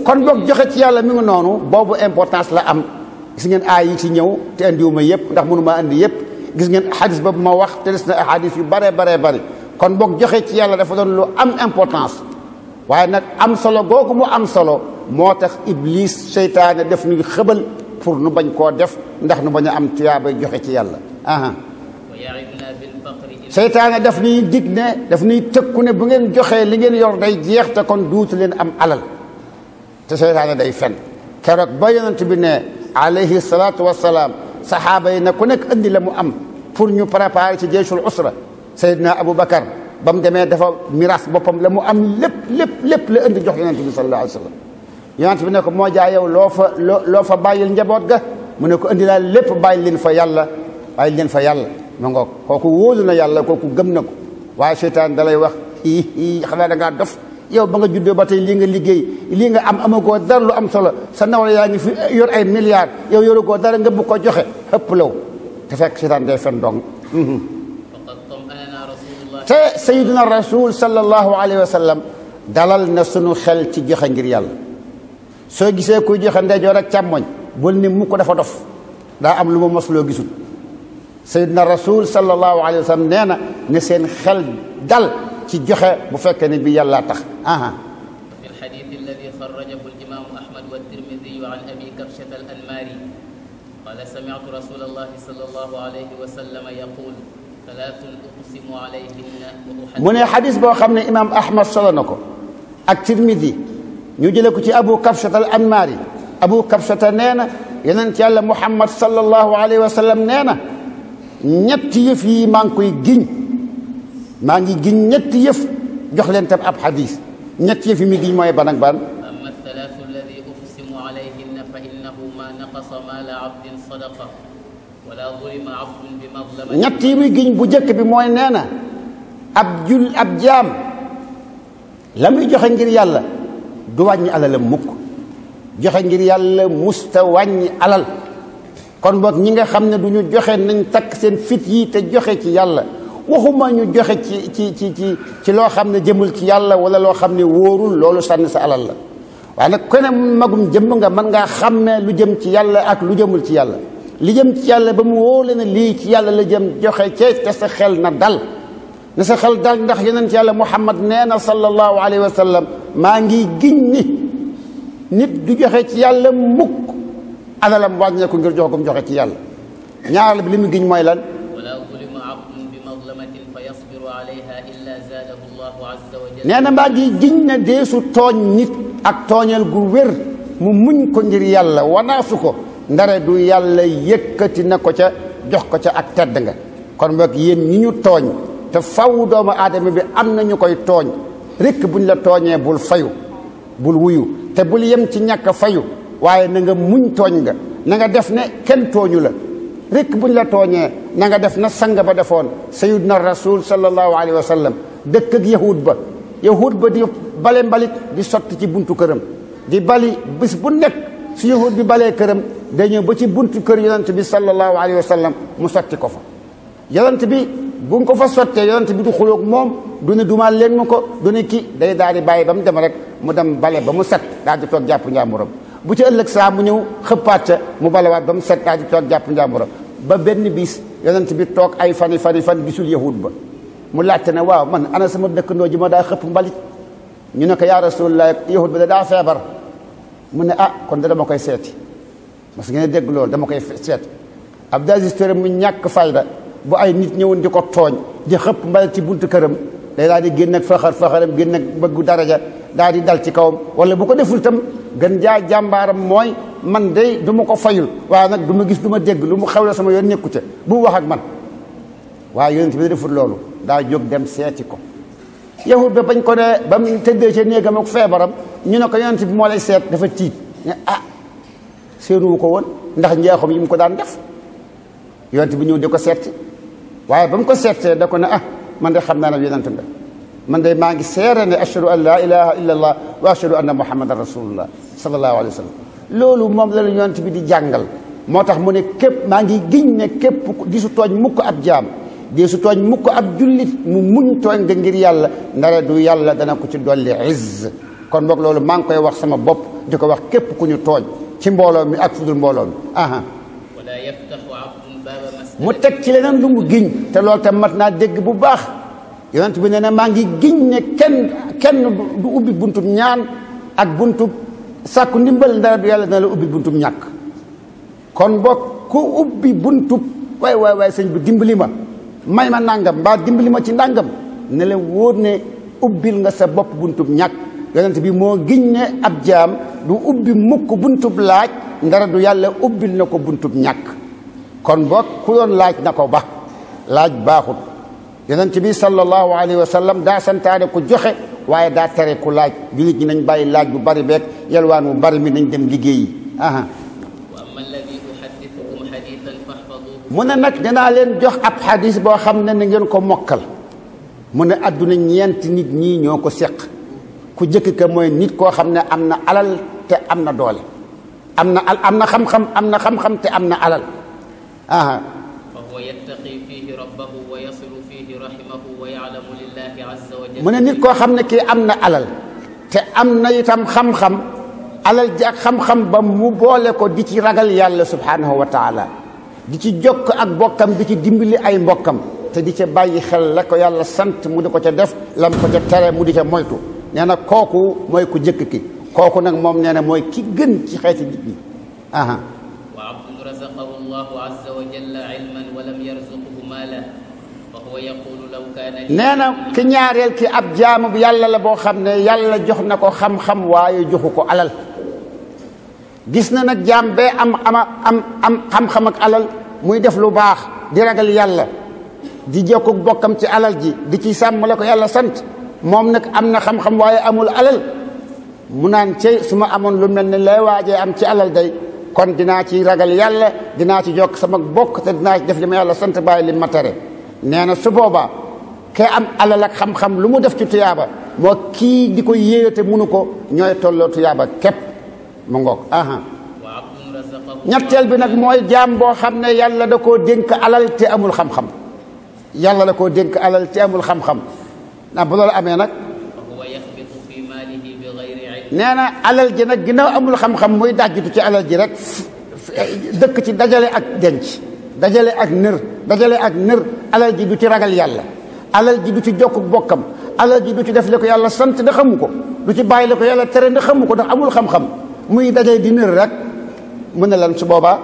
kon boog joxe ci yàlla mi ngi noonu boobu importance la am gis ngeen aay yi ci ñëw te andiwuma yëpp ndax mënu maa andi yëpp gis ngeen xadis boobu ma wax te des na ahadis yu bare bari kon boog joxe ci yàlla dafa doon lu am importance waaye nag am solo googu mu am solo moo tax iblis seytaane def nuy xëbal pour nu bañ koo def ndax nu bañ a am tuyaabay joxe ci yàlla seytaane daf nuy dig ne daf nuy tëkku ne bu ngeen joxee li ngeen yor day jeex te kon duutu leen am alal te seytaane day fen keroog ba yonent bi ne alayhi salaatu wassalaam saxaaba yi na ku nekk andi la mu am pour ñu préparer ci jeysul usra Seydina Aboubacar ba mu demee dafa miraas boppam la mu am lépp la indi jox yonent bi sallallahu alayhi wa sallam yonent bi ne ko moo jaa yow loo fa bàyyil njaboot ga mu ne ko indi laa lépp bàyyi leen fa yàlla ma ngoog kooku wóolu na yàlla kooku gëm na ko waaye seytaan dalay wax xanaa da ngaa dof yow ba nga juddoo ba tey lii nga liggéey lii nga am amagoo dara lu am solo sa nawle yaa ngi fi yor ay milliards yow yorugoo dara nga bëgg ko joxe ëpp law te fekk seytaan day fen dong te sayyiduna rasul sallallahu alayhi wa sallam dalal na sunu xel ci joxe ngir yàlla soo gisee kuy joxe ndeyjoor ak càmmoñ bul ni mu ko dafa dof daa am lu ma mos loo gisul sayyiduna rasul sallallahu alayhi wa sallam nee na ne seen xel dal ci joxe bu fekkee ne bi yàlla tax في الحديث الذي خرجه الإمام أحمد والترمذي عن أبي كبشة الأنماري قال سمعت رسول الله صلى الله عليه وسلم يقول ثلاث أقسم عليهن من حديث بو خامن امام احمد صلى نكو ak tirmidhi ñu jële ko ci abu kabshat al anmari abu kabshat neena yonent yàlla muhammad sallallahu alayhi wa sallam neena ñetti yëf yi maa ngi koy giñ maa ngi giñ ñetti yëf jox leen tam ab hadith ñetti yëf yi mi giñ mooy ban ak ban أما الثلاث الذي أقسم عليهن فإنه ما نقص مال عبد صدقة ولا ظلم عبد بمظلمة ñetti yi mi giñ bu jëkk bi mooy neena ab jaam la muy joxe ngir yàlla du wàññi alalam mukk joxe ngir yàlla musta wàññi alal kon boog ñi nga xam ne du ñu joxe nañ takk seen fit yi te joxe ci yàlla waxuma ñu joxe ci loo xam ne jëmul ci yàlla wala loo xam ne wóorul loolu sànni sa alal la waaye nag ku ne magum jëmm nga mën ngaa xàmmee lu jëm ci yàlla ak lu jëmul ci yàlla li jëm ci yàlla ba mu wóole ne lii ci yàlla la jëm joxe te sa xel na dal na sa xel dal ndax yonent yàlla muhammad nee na sallallahu alayhi wa sallam maa ngi giñ ni nit du joxe ci yàlla mukk alalam wàññeeku ngir jox ko mu joxe ci yàlla ñaareel bi li mu giñ mooy lan ولا ظلم عبد بمظلمة فيصبر عليها إلا زاده الله عز وجل nee na maa ngi giñ ne deesu tooñ nit ak tooñeel gu wér mu muñ ko ngir yàlla wanaasu ko ndare du yàlla yëkkati na ko ca jox ko ca ak tedd nga kon boog yéen ñi ñu tooñ te faw doomu aadama bi am na ñu koy tooñ rekk buñ la tooñee bul fayu bul wuyu te bul yem ci ñàkk fayu waaye na nga muñ tooñ nga na nga def ne kenn tooñu la rekk buñ la tooñee na nga def na sang ba defoon sayyidna rasul sallallahu alayhi wa sallam dëkk ak yahud ba di bale mbalit di sotti ci buntu këram di bali bis bu nekk su yahud bi balee këram day ñëw ba ci buntu kër yonent bi sallallahu alayhi wa sallam mu sotti ko fa yonent bi bu nga ko fa sottee yonent bi du xuloog moom du ne dumal leen ma ko du ne kii day daal di bàyyi ba mu dem rek mu dem bale ba mu set daal di toog jàpp njàmburam bu ci ëllëg saa mu ñëw xëppaat ca mu balewaat ba mu set daal di toog jàpp njàmburam ba benn bis yonent bi toog ay fan gisul yahud ba mu laajte ne waaw man ana sama dëkkandoo ji ma daa xëpp mbalit ñu ne ko yaa rasulullah yahud ba daa feebar mu ne ah kon da dama koy seeti parce que ngeen dégg loolu dama koy seeti Abdou Aziz Touré mu ñàkk fayda bu ay nit ñëwoon di ko tooñ di xëpp mbalit ci buntu këram day daal di génn ak faxaram génn ak bëggu daraja daal di dal ci kawam wala bu ko deful itam gën jaa jàmbaaram mooy man day du ma ko fayul waaye nag du ma gis du ma dégg lu mu xew la sama yoon nekku ca bu mu wax ak man waaye yonent bi deful loolu daa jóg dem seeti ko yahud ba bañ ko ne ba mu tëddee ca néegam ak feebaram ñu ne ko yonent bi moo lay seet dafa tiit ne ah séenuwu ko woon ndax njeexam yi mu ko daan def yonent bi ñëw di ko seeti waaye ba mu ko seetee da ko ne ah man de xam naa ne yonent nga man de maa ngi seere ne ashhadu an la ilaha illa allah wa ashhadu anna muhammadan rasulullah sallallahu alayhi wa sallam loolu moom la yonent bi di jàngal moo tax mu ne képp maa ngi giñ ne képp di su tooñ mukk ab jaam di su tooñ mukk ab jullit mu muñ tooñ nga ngir yàlla ndare du yàlla dana ko ci dolli izz kon boog loolu maa ngi koy wax sama bopp di ko wax képp ku ñu tooñ ci mbooloo mi ak fudul mbooloo mi aha ولا يفتح عبد باب مسألة mu teg ci leneen lu mu giñ te loolu tam mat naa dégg bu baax yonent bi nee na maa ngi giñ ne kenn du ubbi buntub ñaan ak buntub sàkku ndimbal ndara du yàlla dina la ubbi buntub ñàkk kon boog ku ubbi buntub waay sëñ bi dimbali ma may ma nangam mbaa dimbali ma ci nangam ne leen wóor ne ubbil nga sa bopp buntub ñàkk yonent bi moo giñ ne ab jaam du ubbi mukk buntub laaj ndara du yàlla ubbil na ko buntub ñàkk kon boog ku doon laaj na ko ba laaj baaxut yonent bi sallallahu alayhi wa sallam daa santaane ku joxe waaye daa tere ku laaj jullit ñi nañ bàyyi laaj bu bari beeg yelwaan bu bari mi nañ dem liggéeyi aha وأما الذي أحدثكم حديثا فاحفظوه mu ne nag danaa leen jox ab xadis boo xam ne na ngeen ko mokkal mu ne adduna ñeenti nit ñii ñoo ko seq ku jëkk ka mooy nit koo xam ne am na alal te am na doole am na xam-xam te am na alal aha فهو يتقي فيه ربه ويصل فيه رحمه ويعلم لله عز وجل mu ne nit koo xam ne kii am na alal te am na itam xam-xam alal ji ak xam-xam ba mu boole ko di ci ragal yàlla subhanahu wa taala di ci jokk ak bokkam di ci dimbali ay mbokkam te di ca bàyyi xel la ko yàlla sant mu di ko ca def lam ko ca tere mu di ca moytu nee na kooku mooy ku jëkk ki kooku nag moom nee na mooy ki gën ci xeeti nit ñi aha wa abdun razaqahu allahu azza wa jalla ilman wa lam yarzuqhu maalan fa huwa yaqulu law kaana nee na ki ñaareel ki ab jaamu bu yàlla la boo xam ne yàlla jox na ko xam-xam waaye joxu ko alal gis na nag jaam bee am xam-xam ak alal muy def lu baax di ragal yàlla di jokku bokkam ci alal ji di ci sàmm la ko yàlla sant moom nag am na xam-xam waaye amul alal mu naan cey su ma amoon lu mel ne lay waajee am ci alal day kon dinaa ci ragal yàlla dinaa ci jokk sama bokk te dinaa ci def li ma yàlla sant bàyyi li ma tere nee na su boobaa kee am alal ak xam-xam lu mu def ci tuyaaba moo kii di ko yéene te munu ko ñooy tolloo tuyaaba képp mu ngoog aha ñetteel bi nag mooy jaam boo xam ne yàlla da koo dénk alal te amul xam-xam yàlla da koo dénk alal te amul xam-xam ndax bu loolu amee nag nee na alal ji nag ginnaaw amul xam-xam muy dajjitu ci alal ji rek dëkk ci dajale ak denc dajale ak nër alal ji du ci ragal yàlla alal ji du ci jokk bokkam alal ji du ci def li ko yàlla sant da xamu ko du ci bàyyi li ko yàlla tere da xamu ko ndax amul xam-xam muy dajale di nër rek mu ne lan su boobaa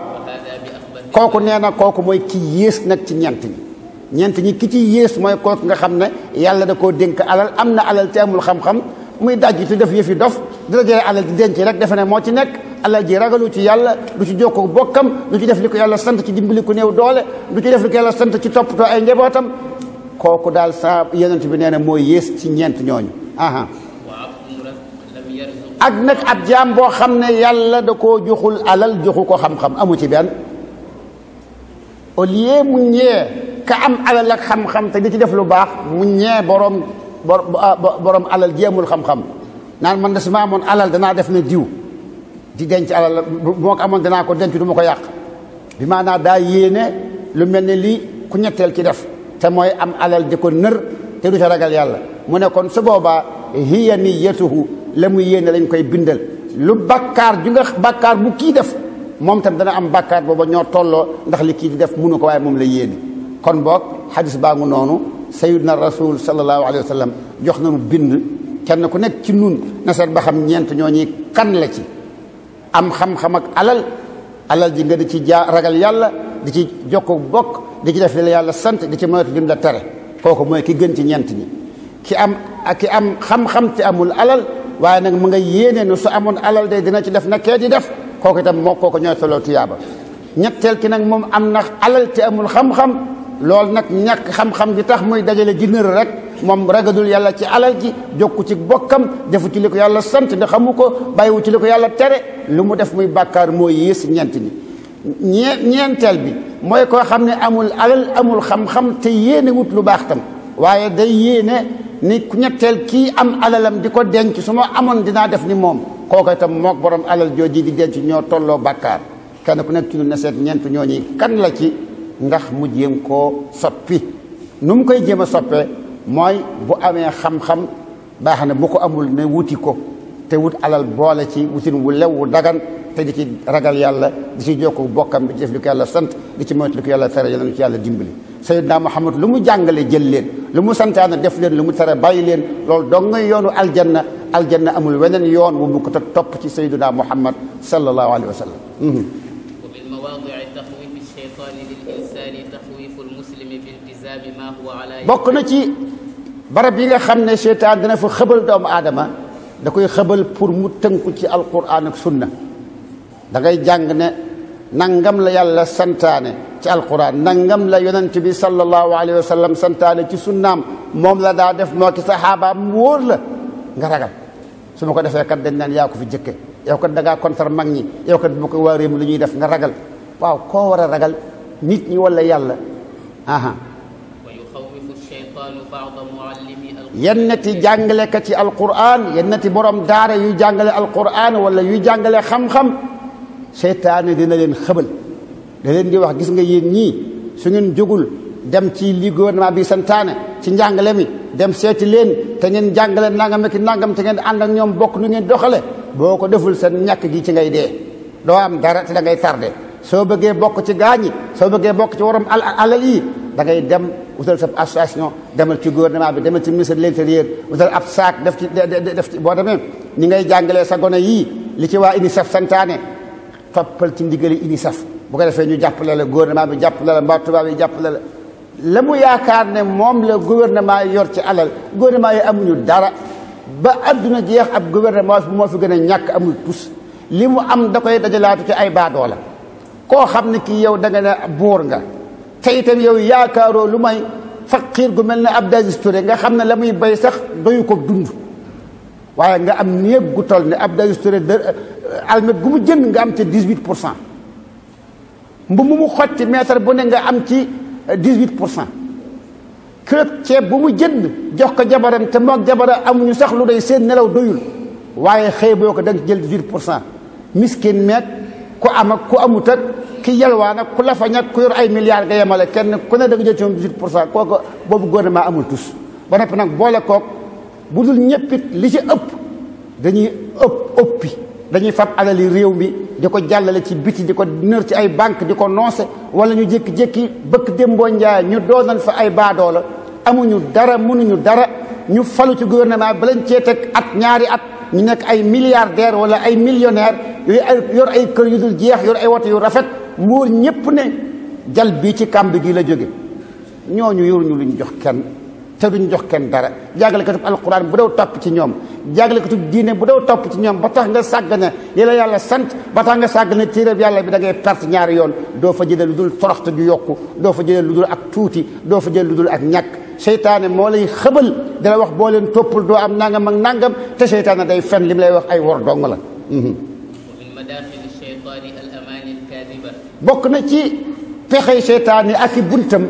kooku nee na kooku mooy ki yées nag ci ñeent ñi ki ci yées mooy kooku nga xam ne yàlla da koo dénk alal am na alal te amul xam-xam muy dajji tu def yëfi dof di dajale alal di denc rek defe ne moo ci nekk alal ji ragalu ci yàlla du ci jokkoo bokkam du ci def li ko yàlla sant ci dimbali ku néew doole du ci def li ko yàlla sant ci toppatoo ay njabootam kooku daal sa yonent bi nee na mooy yées ci ñeent ñooñu aha ak nag ab jaam boo xam ne yàlla da koo joxul alal joxu ko xam-xam amu ci benn au lieu mu ñee ka am alal ak xam-xam te di ci def lu baax mu ñee borom alal jéemul xam-xam naan man de su ma amoon alal danaa def ne diw di denc alal bu ma ko amoon danaa ko denc du ma ko yàq bi maanaam daa yéene lu mel ne lii ku ñetteel ci def te mooy am alal di ko nër te du ca ragal yàlla mu ne kon su boobaa hiya niyatuhu la muy yéene lañ koy bindal lu bakkaar ju nga bakkaar bu kii def moom tam dana am bakkaar booba ñoo tolloo ndax li kii di def mënu ko waaye moom la yéene kon boog xadis baa ngu noonu sayyidna rasul sallallahu alayhi wa sallam jox nañu bind kenn ku nekk ci nun na seet ba xam ñeent ñooñi kan la ci am xam-xam ak alal ji nga di ci ragal yàlla di ci jokko bokk di ci def li la yàlla sant di ci moytu lim la tere kooku mooy ki gën ci ñeent ñi ki am xam-xam te amul alal waaye nag mu nga yéene nu su amoon alal day dina ci def na kee di def kooku itam moo kooku ñooy tolloo tuyaaba ñetteel ki nag moom am na alal te amul xam-xam loolu nag ñàkk xam-xam gi tax muy dajale di nër rek moom ragadul yàlla ci alal ji jokku ci bokkam defu ci li ko yàlla sant da xamu ko bàyyiwu ci li ko yàlla tere lu mu def muy bàkkaar mooy yées ñeent ñi ñeenteel bi mooy koo xam ne amul alal amul xam-xam te yéene wut lu baax tam waaye day yéene ni ku ñetteel kii am alalam di ko denc su ma amoon dinaa def ni moom kooku itam mook borom alal jooji di denc ñoo tolloo bàkkaar kenn ku nekk ci nu ne seet ñeent ñooñi kan la ci ndax mu jéem koo soppi nu mu koy jéem a soppee mooy bu amee xam-xam baax na bu ko amul ne wuti ko te wut alal boole ci wutin wu lew wu dagan te di ci ragal yàlla di ci jokku bokkam di ci def li ko yàlla sant di ci moytu li ko yàlla tere yàlla nu ci yàlla dimbali Sayyidina Muhammad lu mu jàngale jël leen lu mu santaane def leen lu mu tere bàyyi leen loolu dong ngay yoonu aljanna amul weneen yoon wu bu ko topp ci Sayyidina Muhammad sallallahu alayhi wa sallam bokk na ci barab yi nga xam ne seytaan dina fa xëbal doomu aadama da koy xëbal pour mu tënku ci alquran ak sunna da ngay jàng ne nangam la yàlla santaane ci alquran nangam la yonent bi sallallahu alayhi wa sallam santaane ci sunnaam moom la daa def moo ki saxaabaam mu wóor la nga ragal su ma ko defee kat dañ naan yaa ko fi jëkke yow kat da ngaa contre mag ñi yow kat bu ko waa réew mi lu ñuy def nga ragal waaw koo war a ragal nit ñi wala yàlla aha yennati jàngalekat ci alquran yennati borom daara yuy jàngale alquran wala yuy jàngale xam-xam seytaane dina leen xëbal da leen di wax gis nga yéen ñii su ngeen jógul dem ci li gouvernement bi santaane ci njàngale mi dem seeti leen te ngeen jàngale nangam ak nangam te ngeen ànd ak ñoom bokk nu ngeen doxale boo ko deful seen ñàkk gi ci ngay dee doo am dara te da ngay tardé soo bëggee bokk ci gaañi soo bëggee bokk ci waram alal yi da ngay dem wutal sa association demal ci gouvernement bi demal ci ministre de l'intérieur wutal ab saak def ci boo demee ñi ngay jàngalee sa gone yii li ci waa UNICEF santaane toppal ci ndigali UNICEF bu ko defee ñu jàppale la gouvernement bi jàppale la mbaa tubaab yi jàppale la mu yaakaar ne moom la gouvernement yi yor ci alal gouvernement yi amuñu dara ba adduna jeex ab gouvernement moo fi gën a ñàkk amul tus li mu am da koy dajalaatu ci ay baadoola koo xam ne kii yow da nga ne buur nga te itam yow yaakaaroo lu may faqiir gu mel ne Abdou Aziz Touré nga xam ne la muy bay sax doyu ko dund waaye nga am néeg gu toll ne Abdou Aziz Touré almet gu mu jënd nga am ci 18% mbu mu xotti mètre bu ne nga am ci 18% kilo ceeb bu mu jënd jox ko jabaram te moog jabaram amuñu sax lu day seen nelaw doyul waaye xëy boo ko da nga jël 18% miskin meeg ku am ak ku amut ak ki yalwaan ak ku lafañ ak ku yor ay milliards nga yemale kenn ku ne da nga jël ci moom 18% kooku boobu gouvernement amul tus ba noppi nag boole koog bu dul ñëppit li ci ëpp dañuy ëppi dañuy fab alali réew mi di ko jàllale ci biti di ko nër ci ay banque di ko noncé wala ñu jékki-jékki bëkk démboo njaay ñu doonal fa ay baadoola amuñu dara mënuñu dara ñu falu ci gouvernement bi lañ cee teg at ñaari at ñu nekk ay milliardaire wala ay millionnaire yooyu yor ay kër yu dul jeex yor ay woto yu rafet muur ñépp ne jal bii ci kàmb gi la jóge ñooñu yoruñu luñ jox kenn te duñ jox kenn dara jàngalekatub alquran bu daw topp ci ñoom jàngalekatub diine bu daw topp ci ñoom ba tax nga sàggane li la yàlla sant ba tax nga sàggane téeréb yàlla bi da ngay perte ñaari yoon doo fa jëlee lu dul toroxte ju yokku doo fa jëlee lu dul ak tuuti doo fa jëlee lu dul ak ñàkk seytaane moo lay xëbal dala wax boo leen toppul doo am nangam ak nangam te seytaane day fen li mu lay wax ay wor dong la bokk na ci pexey seytaane ak i buntam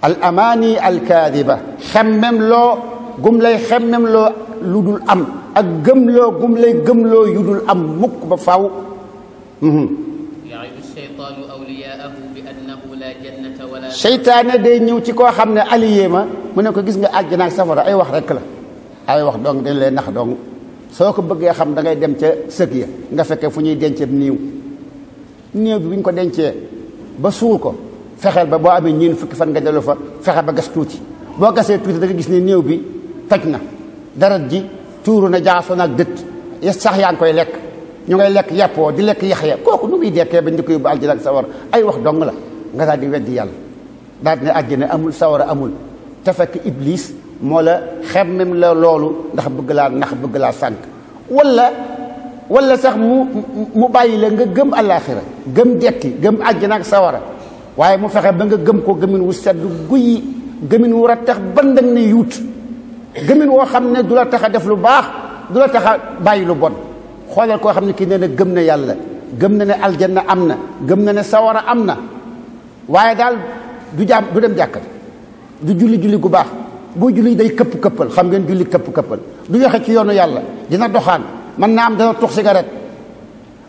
al amaani al kaadiba xemmem loo gum lay xemmem loo lu dul am ak gëmloo gum lay gëmloo yu dul am mukk ba faw ya'idu shaytaanu awliyaahu bi annahu la jannata wala seytaane day ñëw ci koo xam ne allié ma mu ne ko gis nga àjjana ak safara ay wax rek la ay wax dong dañ lay nax dong soo ko bëggee xam da ngay dem ca sëg ya nga fekkee fu ñuy dencee néew bi bu ñu ko dencee ba suul ko fexeel ba boo amee ñeen fukki fan nga dellu fa fexeel ba gas tuuti boo gasee tuuti da nga gis ne néew bi toj na deret ji tuuru na jaxasoo na ak dëtt sax yaa ngi koy lekk ñu ngay lekk yàppoo di lekk yax ya kooku nu muy dekkee ba ñu ko yóbbu aljana ak sawar ay wax dong la nga daal di weddi yàlla daal di ne àjjana amul sawara amul te fekk iblis moo la xemmem la loolu ndax bëgg laa nax bëgg laa sànk wala sax mu bàyyi la nga gëm àllaaxira gëm dekki gëm àjjana ak sawara waaye mu fexe ba nga gëm ko gëmin wu sedd guyi gëmin wu rattax bandang ne yuut gëmin woo xam ne du la tax a def lu baax du la tax a bàyyi lu bon xoolal koo xam ne kii nee na gëm na yàlla gëm na ne aljanna am na gëm na ne sawara am na waaye daal du dem jàkka du julli gu baax bu julli day këpp-këppal xam ngeen julli këpp-këppal du yoxe ci yoonu yàlla dina doxaan mën naa am dana tux cigarette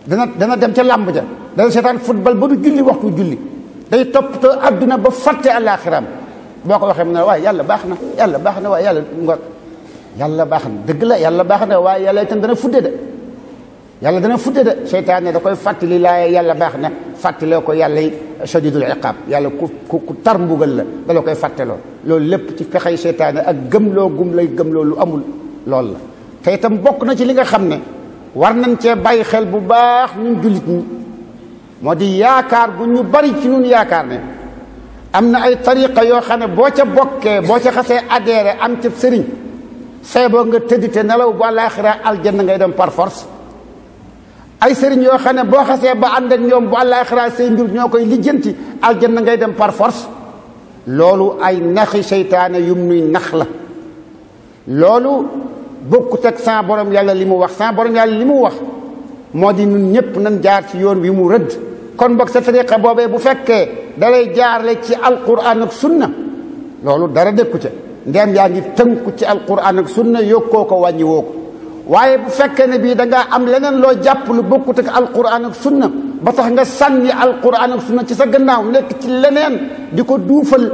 dana dem ca làmb ja dana seetaan football ba du julli waxtu julli day toppatoo adduna ba fàtte àllaaxiraam boo ko waxee mu ne waaye yàlla baax na waaye yàlla baax na dëgg la yàlla baax na waaye yàlla itam dana fudde de seytaane da koy fàttali laa yàlla baax na fàttalee ko yàlla shadidul iqaab yàlla ku tar mbugal la da la koy fàtteloo loolu lépp ci pexey seytaane ak gëmloo gum lay gëmloo lu amul loolu la te itam bokk na ci li nga xam ne war nañ cee bàyyi xel bu baax ñun jullit ñi moo di yaakaar gu ñu bari ci ñun yaakaar ne am na ay tariqa yoo xam ne boo ca bokkee boo ca xasee adhéré am ca sëriñ say boo nga tëdd te nelaw bu àllaaxira aljanna ngay dem par force ay sëriñ yoo xam ne boo xasee ba ànd ak ñoom bu àllaaxira say mbir ñoo koy lijjanti aljanna ngay dem par force loolu ay naxi seytaane yum nuy nax la loolu bokkut ak sa borom yàlla li mu wax sa borom yàlla li mu wax moo di ñun ñëpp nañ jaar ci yoon wi mu rëdd kon boog sa tariqa boobee bu fekkee dalay jaarale ci alquran ak sunna loolu dara dekku ca ndem yaa ngi tënku ci alquran ak sunna yokkoo ko wàññi woo ko waaye bu fekkee ne bii da ngaa am leneen loo jàpp lu bokkut ak alquran ak sunna ba tax nga sànni alquran ak sunna ci sa gannaaw nekk ci leneen di ko duufal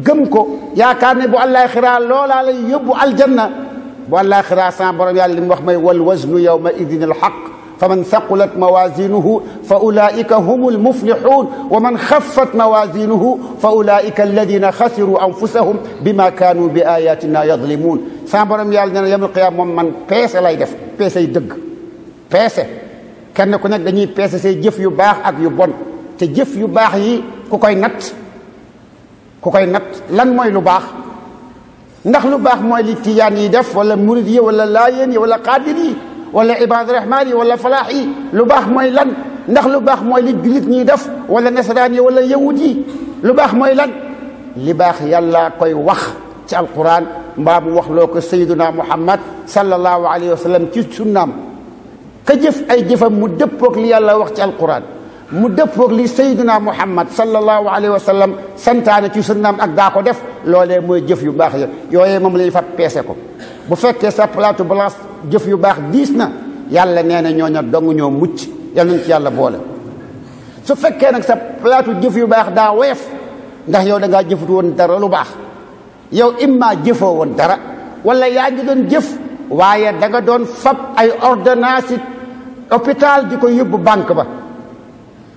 gëm ko yaakaar ne bu àllaaxira loolaa lay yóbbu aljanna bu àllaaxira sa borom yàlla li mu wax may wal waznu yawma idin al haqq faman thaqulat mawazinuhu fa ulaika humul muflihun wa man khaffat mawazinuhu fa ulaika alladina khasiru anfusahum bima kanu bi ayatina yadlimun sa borom yàlla nee na yawmal qiyaama moom man peese lay def peese yi dëgg peese kenn ku nekk dañuy peese say jëf yu baax ak yu bon te jëf yu baax yi ku koy natt lan mooy lu baax ndax lu baax mooy li tijaan yi def wala murid yi wala laayeen yi wala qaadir yi wala ibaad rahmaan yi wala falaax yi lu baax mooy lan ndax lu baax mooy li julit ñiy def wala nasaraan yi wala yahud yi lu baax mooy lan li baax yàlla koy wax ci alquran mbaa mu wax loo ko sayyiduna muhammad sallallahu alayhi wa sallam ci sunnaam ka jëf ay jëfam mu dëppoog li yàlla wax ci alquran mu dëppoog li sayyiduna muhammad sallallahu alayhi wa sallam santaane ci sunnaam ak daa ko def loolee mooy jëf yu baax ya yooyee moom lañu fab peese ko bu fekkee sa plateau balance jëf yu baax diis na yàlla nee na ñooña dong ñoo mucc yal nañ ci yàlla boole su fekkee nag sa plateau jëf yu baax daa woyof ndax yow da ngaa jëfut woon dara lu baax yow imma jëfoo woon dara wala yaa ngi doon jëf waaye da nga doon fab ay ordonnance hôpital di ko yóbbu banque ba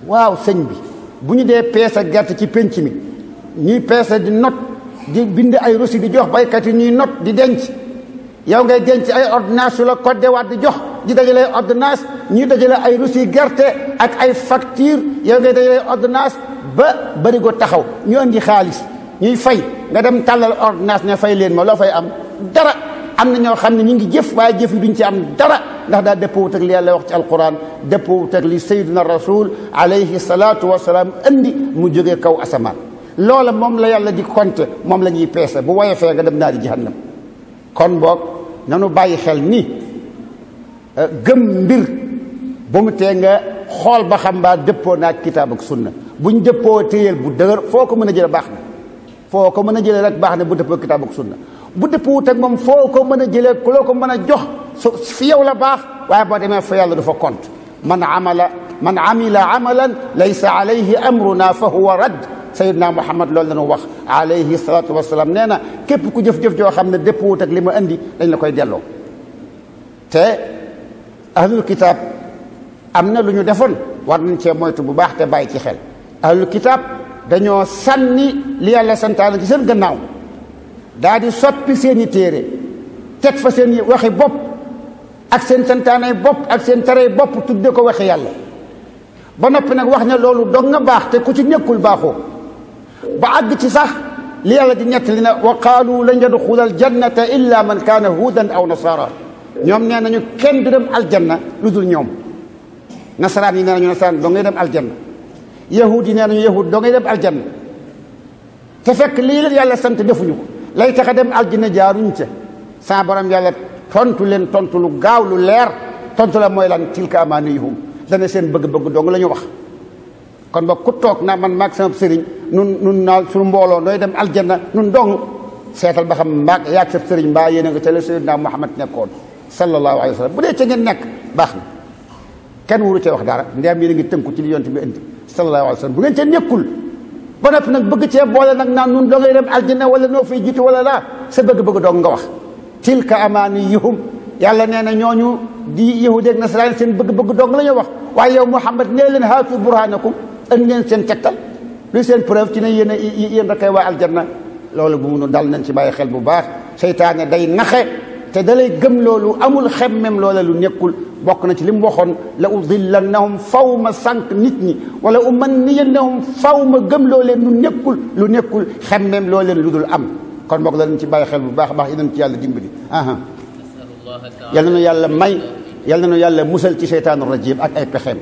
waaw sëñ bi bu ñu dee peese gerte ci penc mi ñuy peese di not di bind ay reçu di jox baykat yi ñuy not di denc yow ngay denc ay ordonnance yu la Côte d'Ivoire di jox di dajale ay ordonnance ñuy dajale ay reçu gerte ak ay facture yow ngay dajale ordonnance ba bëri go taxaw ñu andi xaalis ñuy fay nga dem tàllal ordonnance ne fay leen ma loo fay am dara am na ñoo xam ne ñu ngi jëf waaye jëf yi duñ ci am dara ndax daa dëppoowut ak li yàlla wax ci alquran dëppoowut ak li sayyiduna rasul alayhi salatu wasalaam andi mu jógee kaw asamaan loola moom la yàlla di compter moom la ñuy peese bu woyofee nga dem naa di jahannam kon boog nanu bàyyi xel ni gëm mbir bu mu tee nga xool ba xam mbaa dëppoo naag kitaab ak sunna buñ dëppoo téyel bu dëgër foo ko mën a jële baax na foo ko mën a jële rek baax na bu dëppoo kitaab ak sunna bu dëppwut ak moom foo ko mën a jëlee ku loo ko mën a jox su fi yow la baax waaye boo demee fa yàlla du fa compte man amila amalan laysa alayhi amruna fa huwa radd sayyidina muhammad loolu lañu wax alayhi salatu wasalaam nee na képp ku jëf-jëf joo xam ne dëppwut ak li ma indi dañ la koy delloo te ahlul kitab am na lu ñu defoon war nañ cee moytu bu baax te bàyyi ci xel ahlul kitab dañoo sànni li yàlla santaane ci seen gannaaw daa di soppi seen i téere teg fa seen waxi bopp ak seen santaanay bopp ak seen tarey bopp tudde ko waxi yàlla ba noppi nag wax ne loolu dog nga baax te ku ci nekkul baaxoo ba àgg ci sax li yàlla di nettali na wa qaalu lan yadxula aljannata illa man kaana hudan aw nasara ñoom nee nañu kenn du dem aljanna lu dul ñoom nasaraan yi nee nañu nasaraan doo ngay dem aljanna yahud yi nee nañu yahud doo ngay dem aljanna te fekk lii leen yàlla sant defuñu ko lay tax a dem aljanna jaaruñ ca sa borom yàlla tontu leen tontu lu gaaw lu leer tontu la mooy lan tilka amaaniyuhum dana seen bëgg-bëgg dong la ñu wax kon ba ku toog naa man maag sama sëriñ nun naal suñu mbooloo nooy dem aljanna nun dong seetal ba xam maag yaag sa sëriñ mbaa yéen a nga ca la sayyidina Muhammad nekkoon sallallahu alayhi wa sallam bu dee ca ngeen nekk baax na kenn wuru cee wax dara ndeyam yéen a ngi tënku ci li yonent bi indi sallallahu alayhi wa sallam bu ngeen ca nekkul ba noppi nag bëgg cee boole nag naan nun doo ngay dem aljanna wala noo fay jiitu wala laa sa bëgg-bëgg dong nga wax tilka amaaniyuhum yàlla nee na ñooñu di yahudi ak nasaraan seen bëgg-bëgg dong la ñu wax waaye yow Muhammad nee leen haatu burhanakum andi leen seen tegtal luy seen preuve ci ne yéen rek ay waa aljanna loolu bu mu dal nañ ci bàyyi xel bu baax seytaane day naxe te da lay gëm loolu amul xemmem loola lu nekkul bokk na ci li mu waxoon la udillannahum faw ma sànq nit ñi wala umanniyannahum faw ma gëm loo leen lu nekkul xemmem loo leen lu dul am kon boog la nañ ci bàyyi xel bu baax a baax yéen ci yàlla dimbali yal na nu yàlla may yal na nu yàlla musal ci seytaanu rajim ak ay pexeem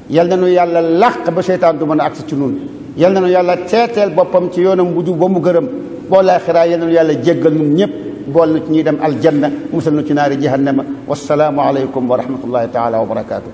yal na nu yàlla làq ba seytaan du mën a agsi ci nun yal na nu yàlla teeteel boppam ci yoonam bu jub ba mu gërëm boo laaxiraa yal na nu yàlla jéggal nun ñëpp bool na ci ñuy dem aljanna musal nu ci naari jahannama wassalaamu aleykum wa rahmatullahi taala wa barakaatu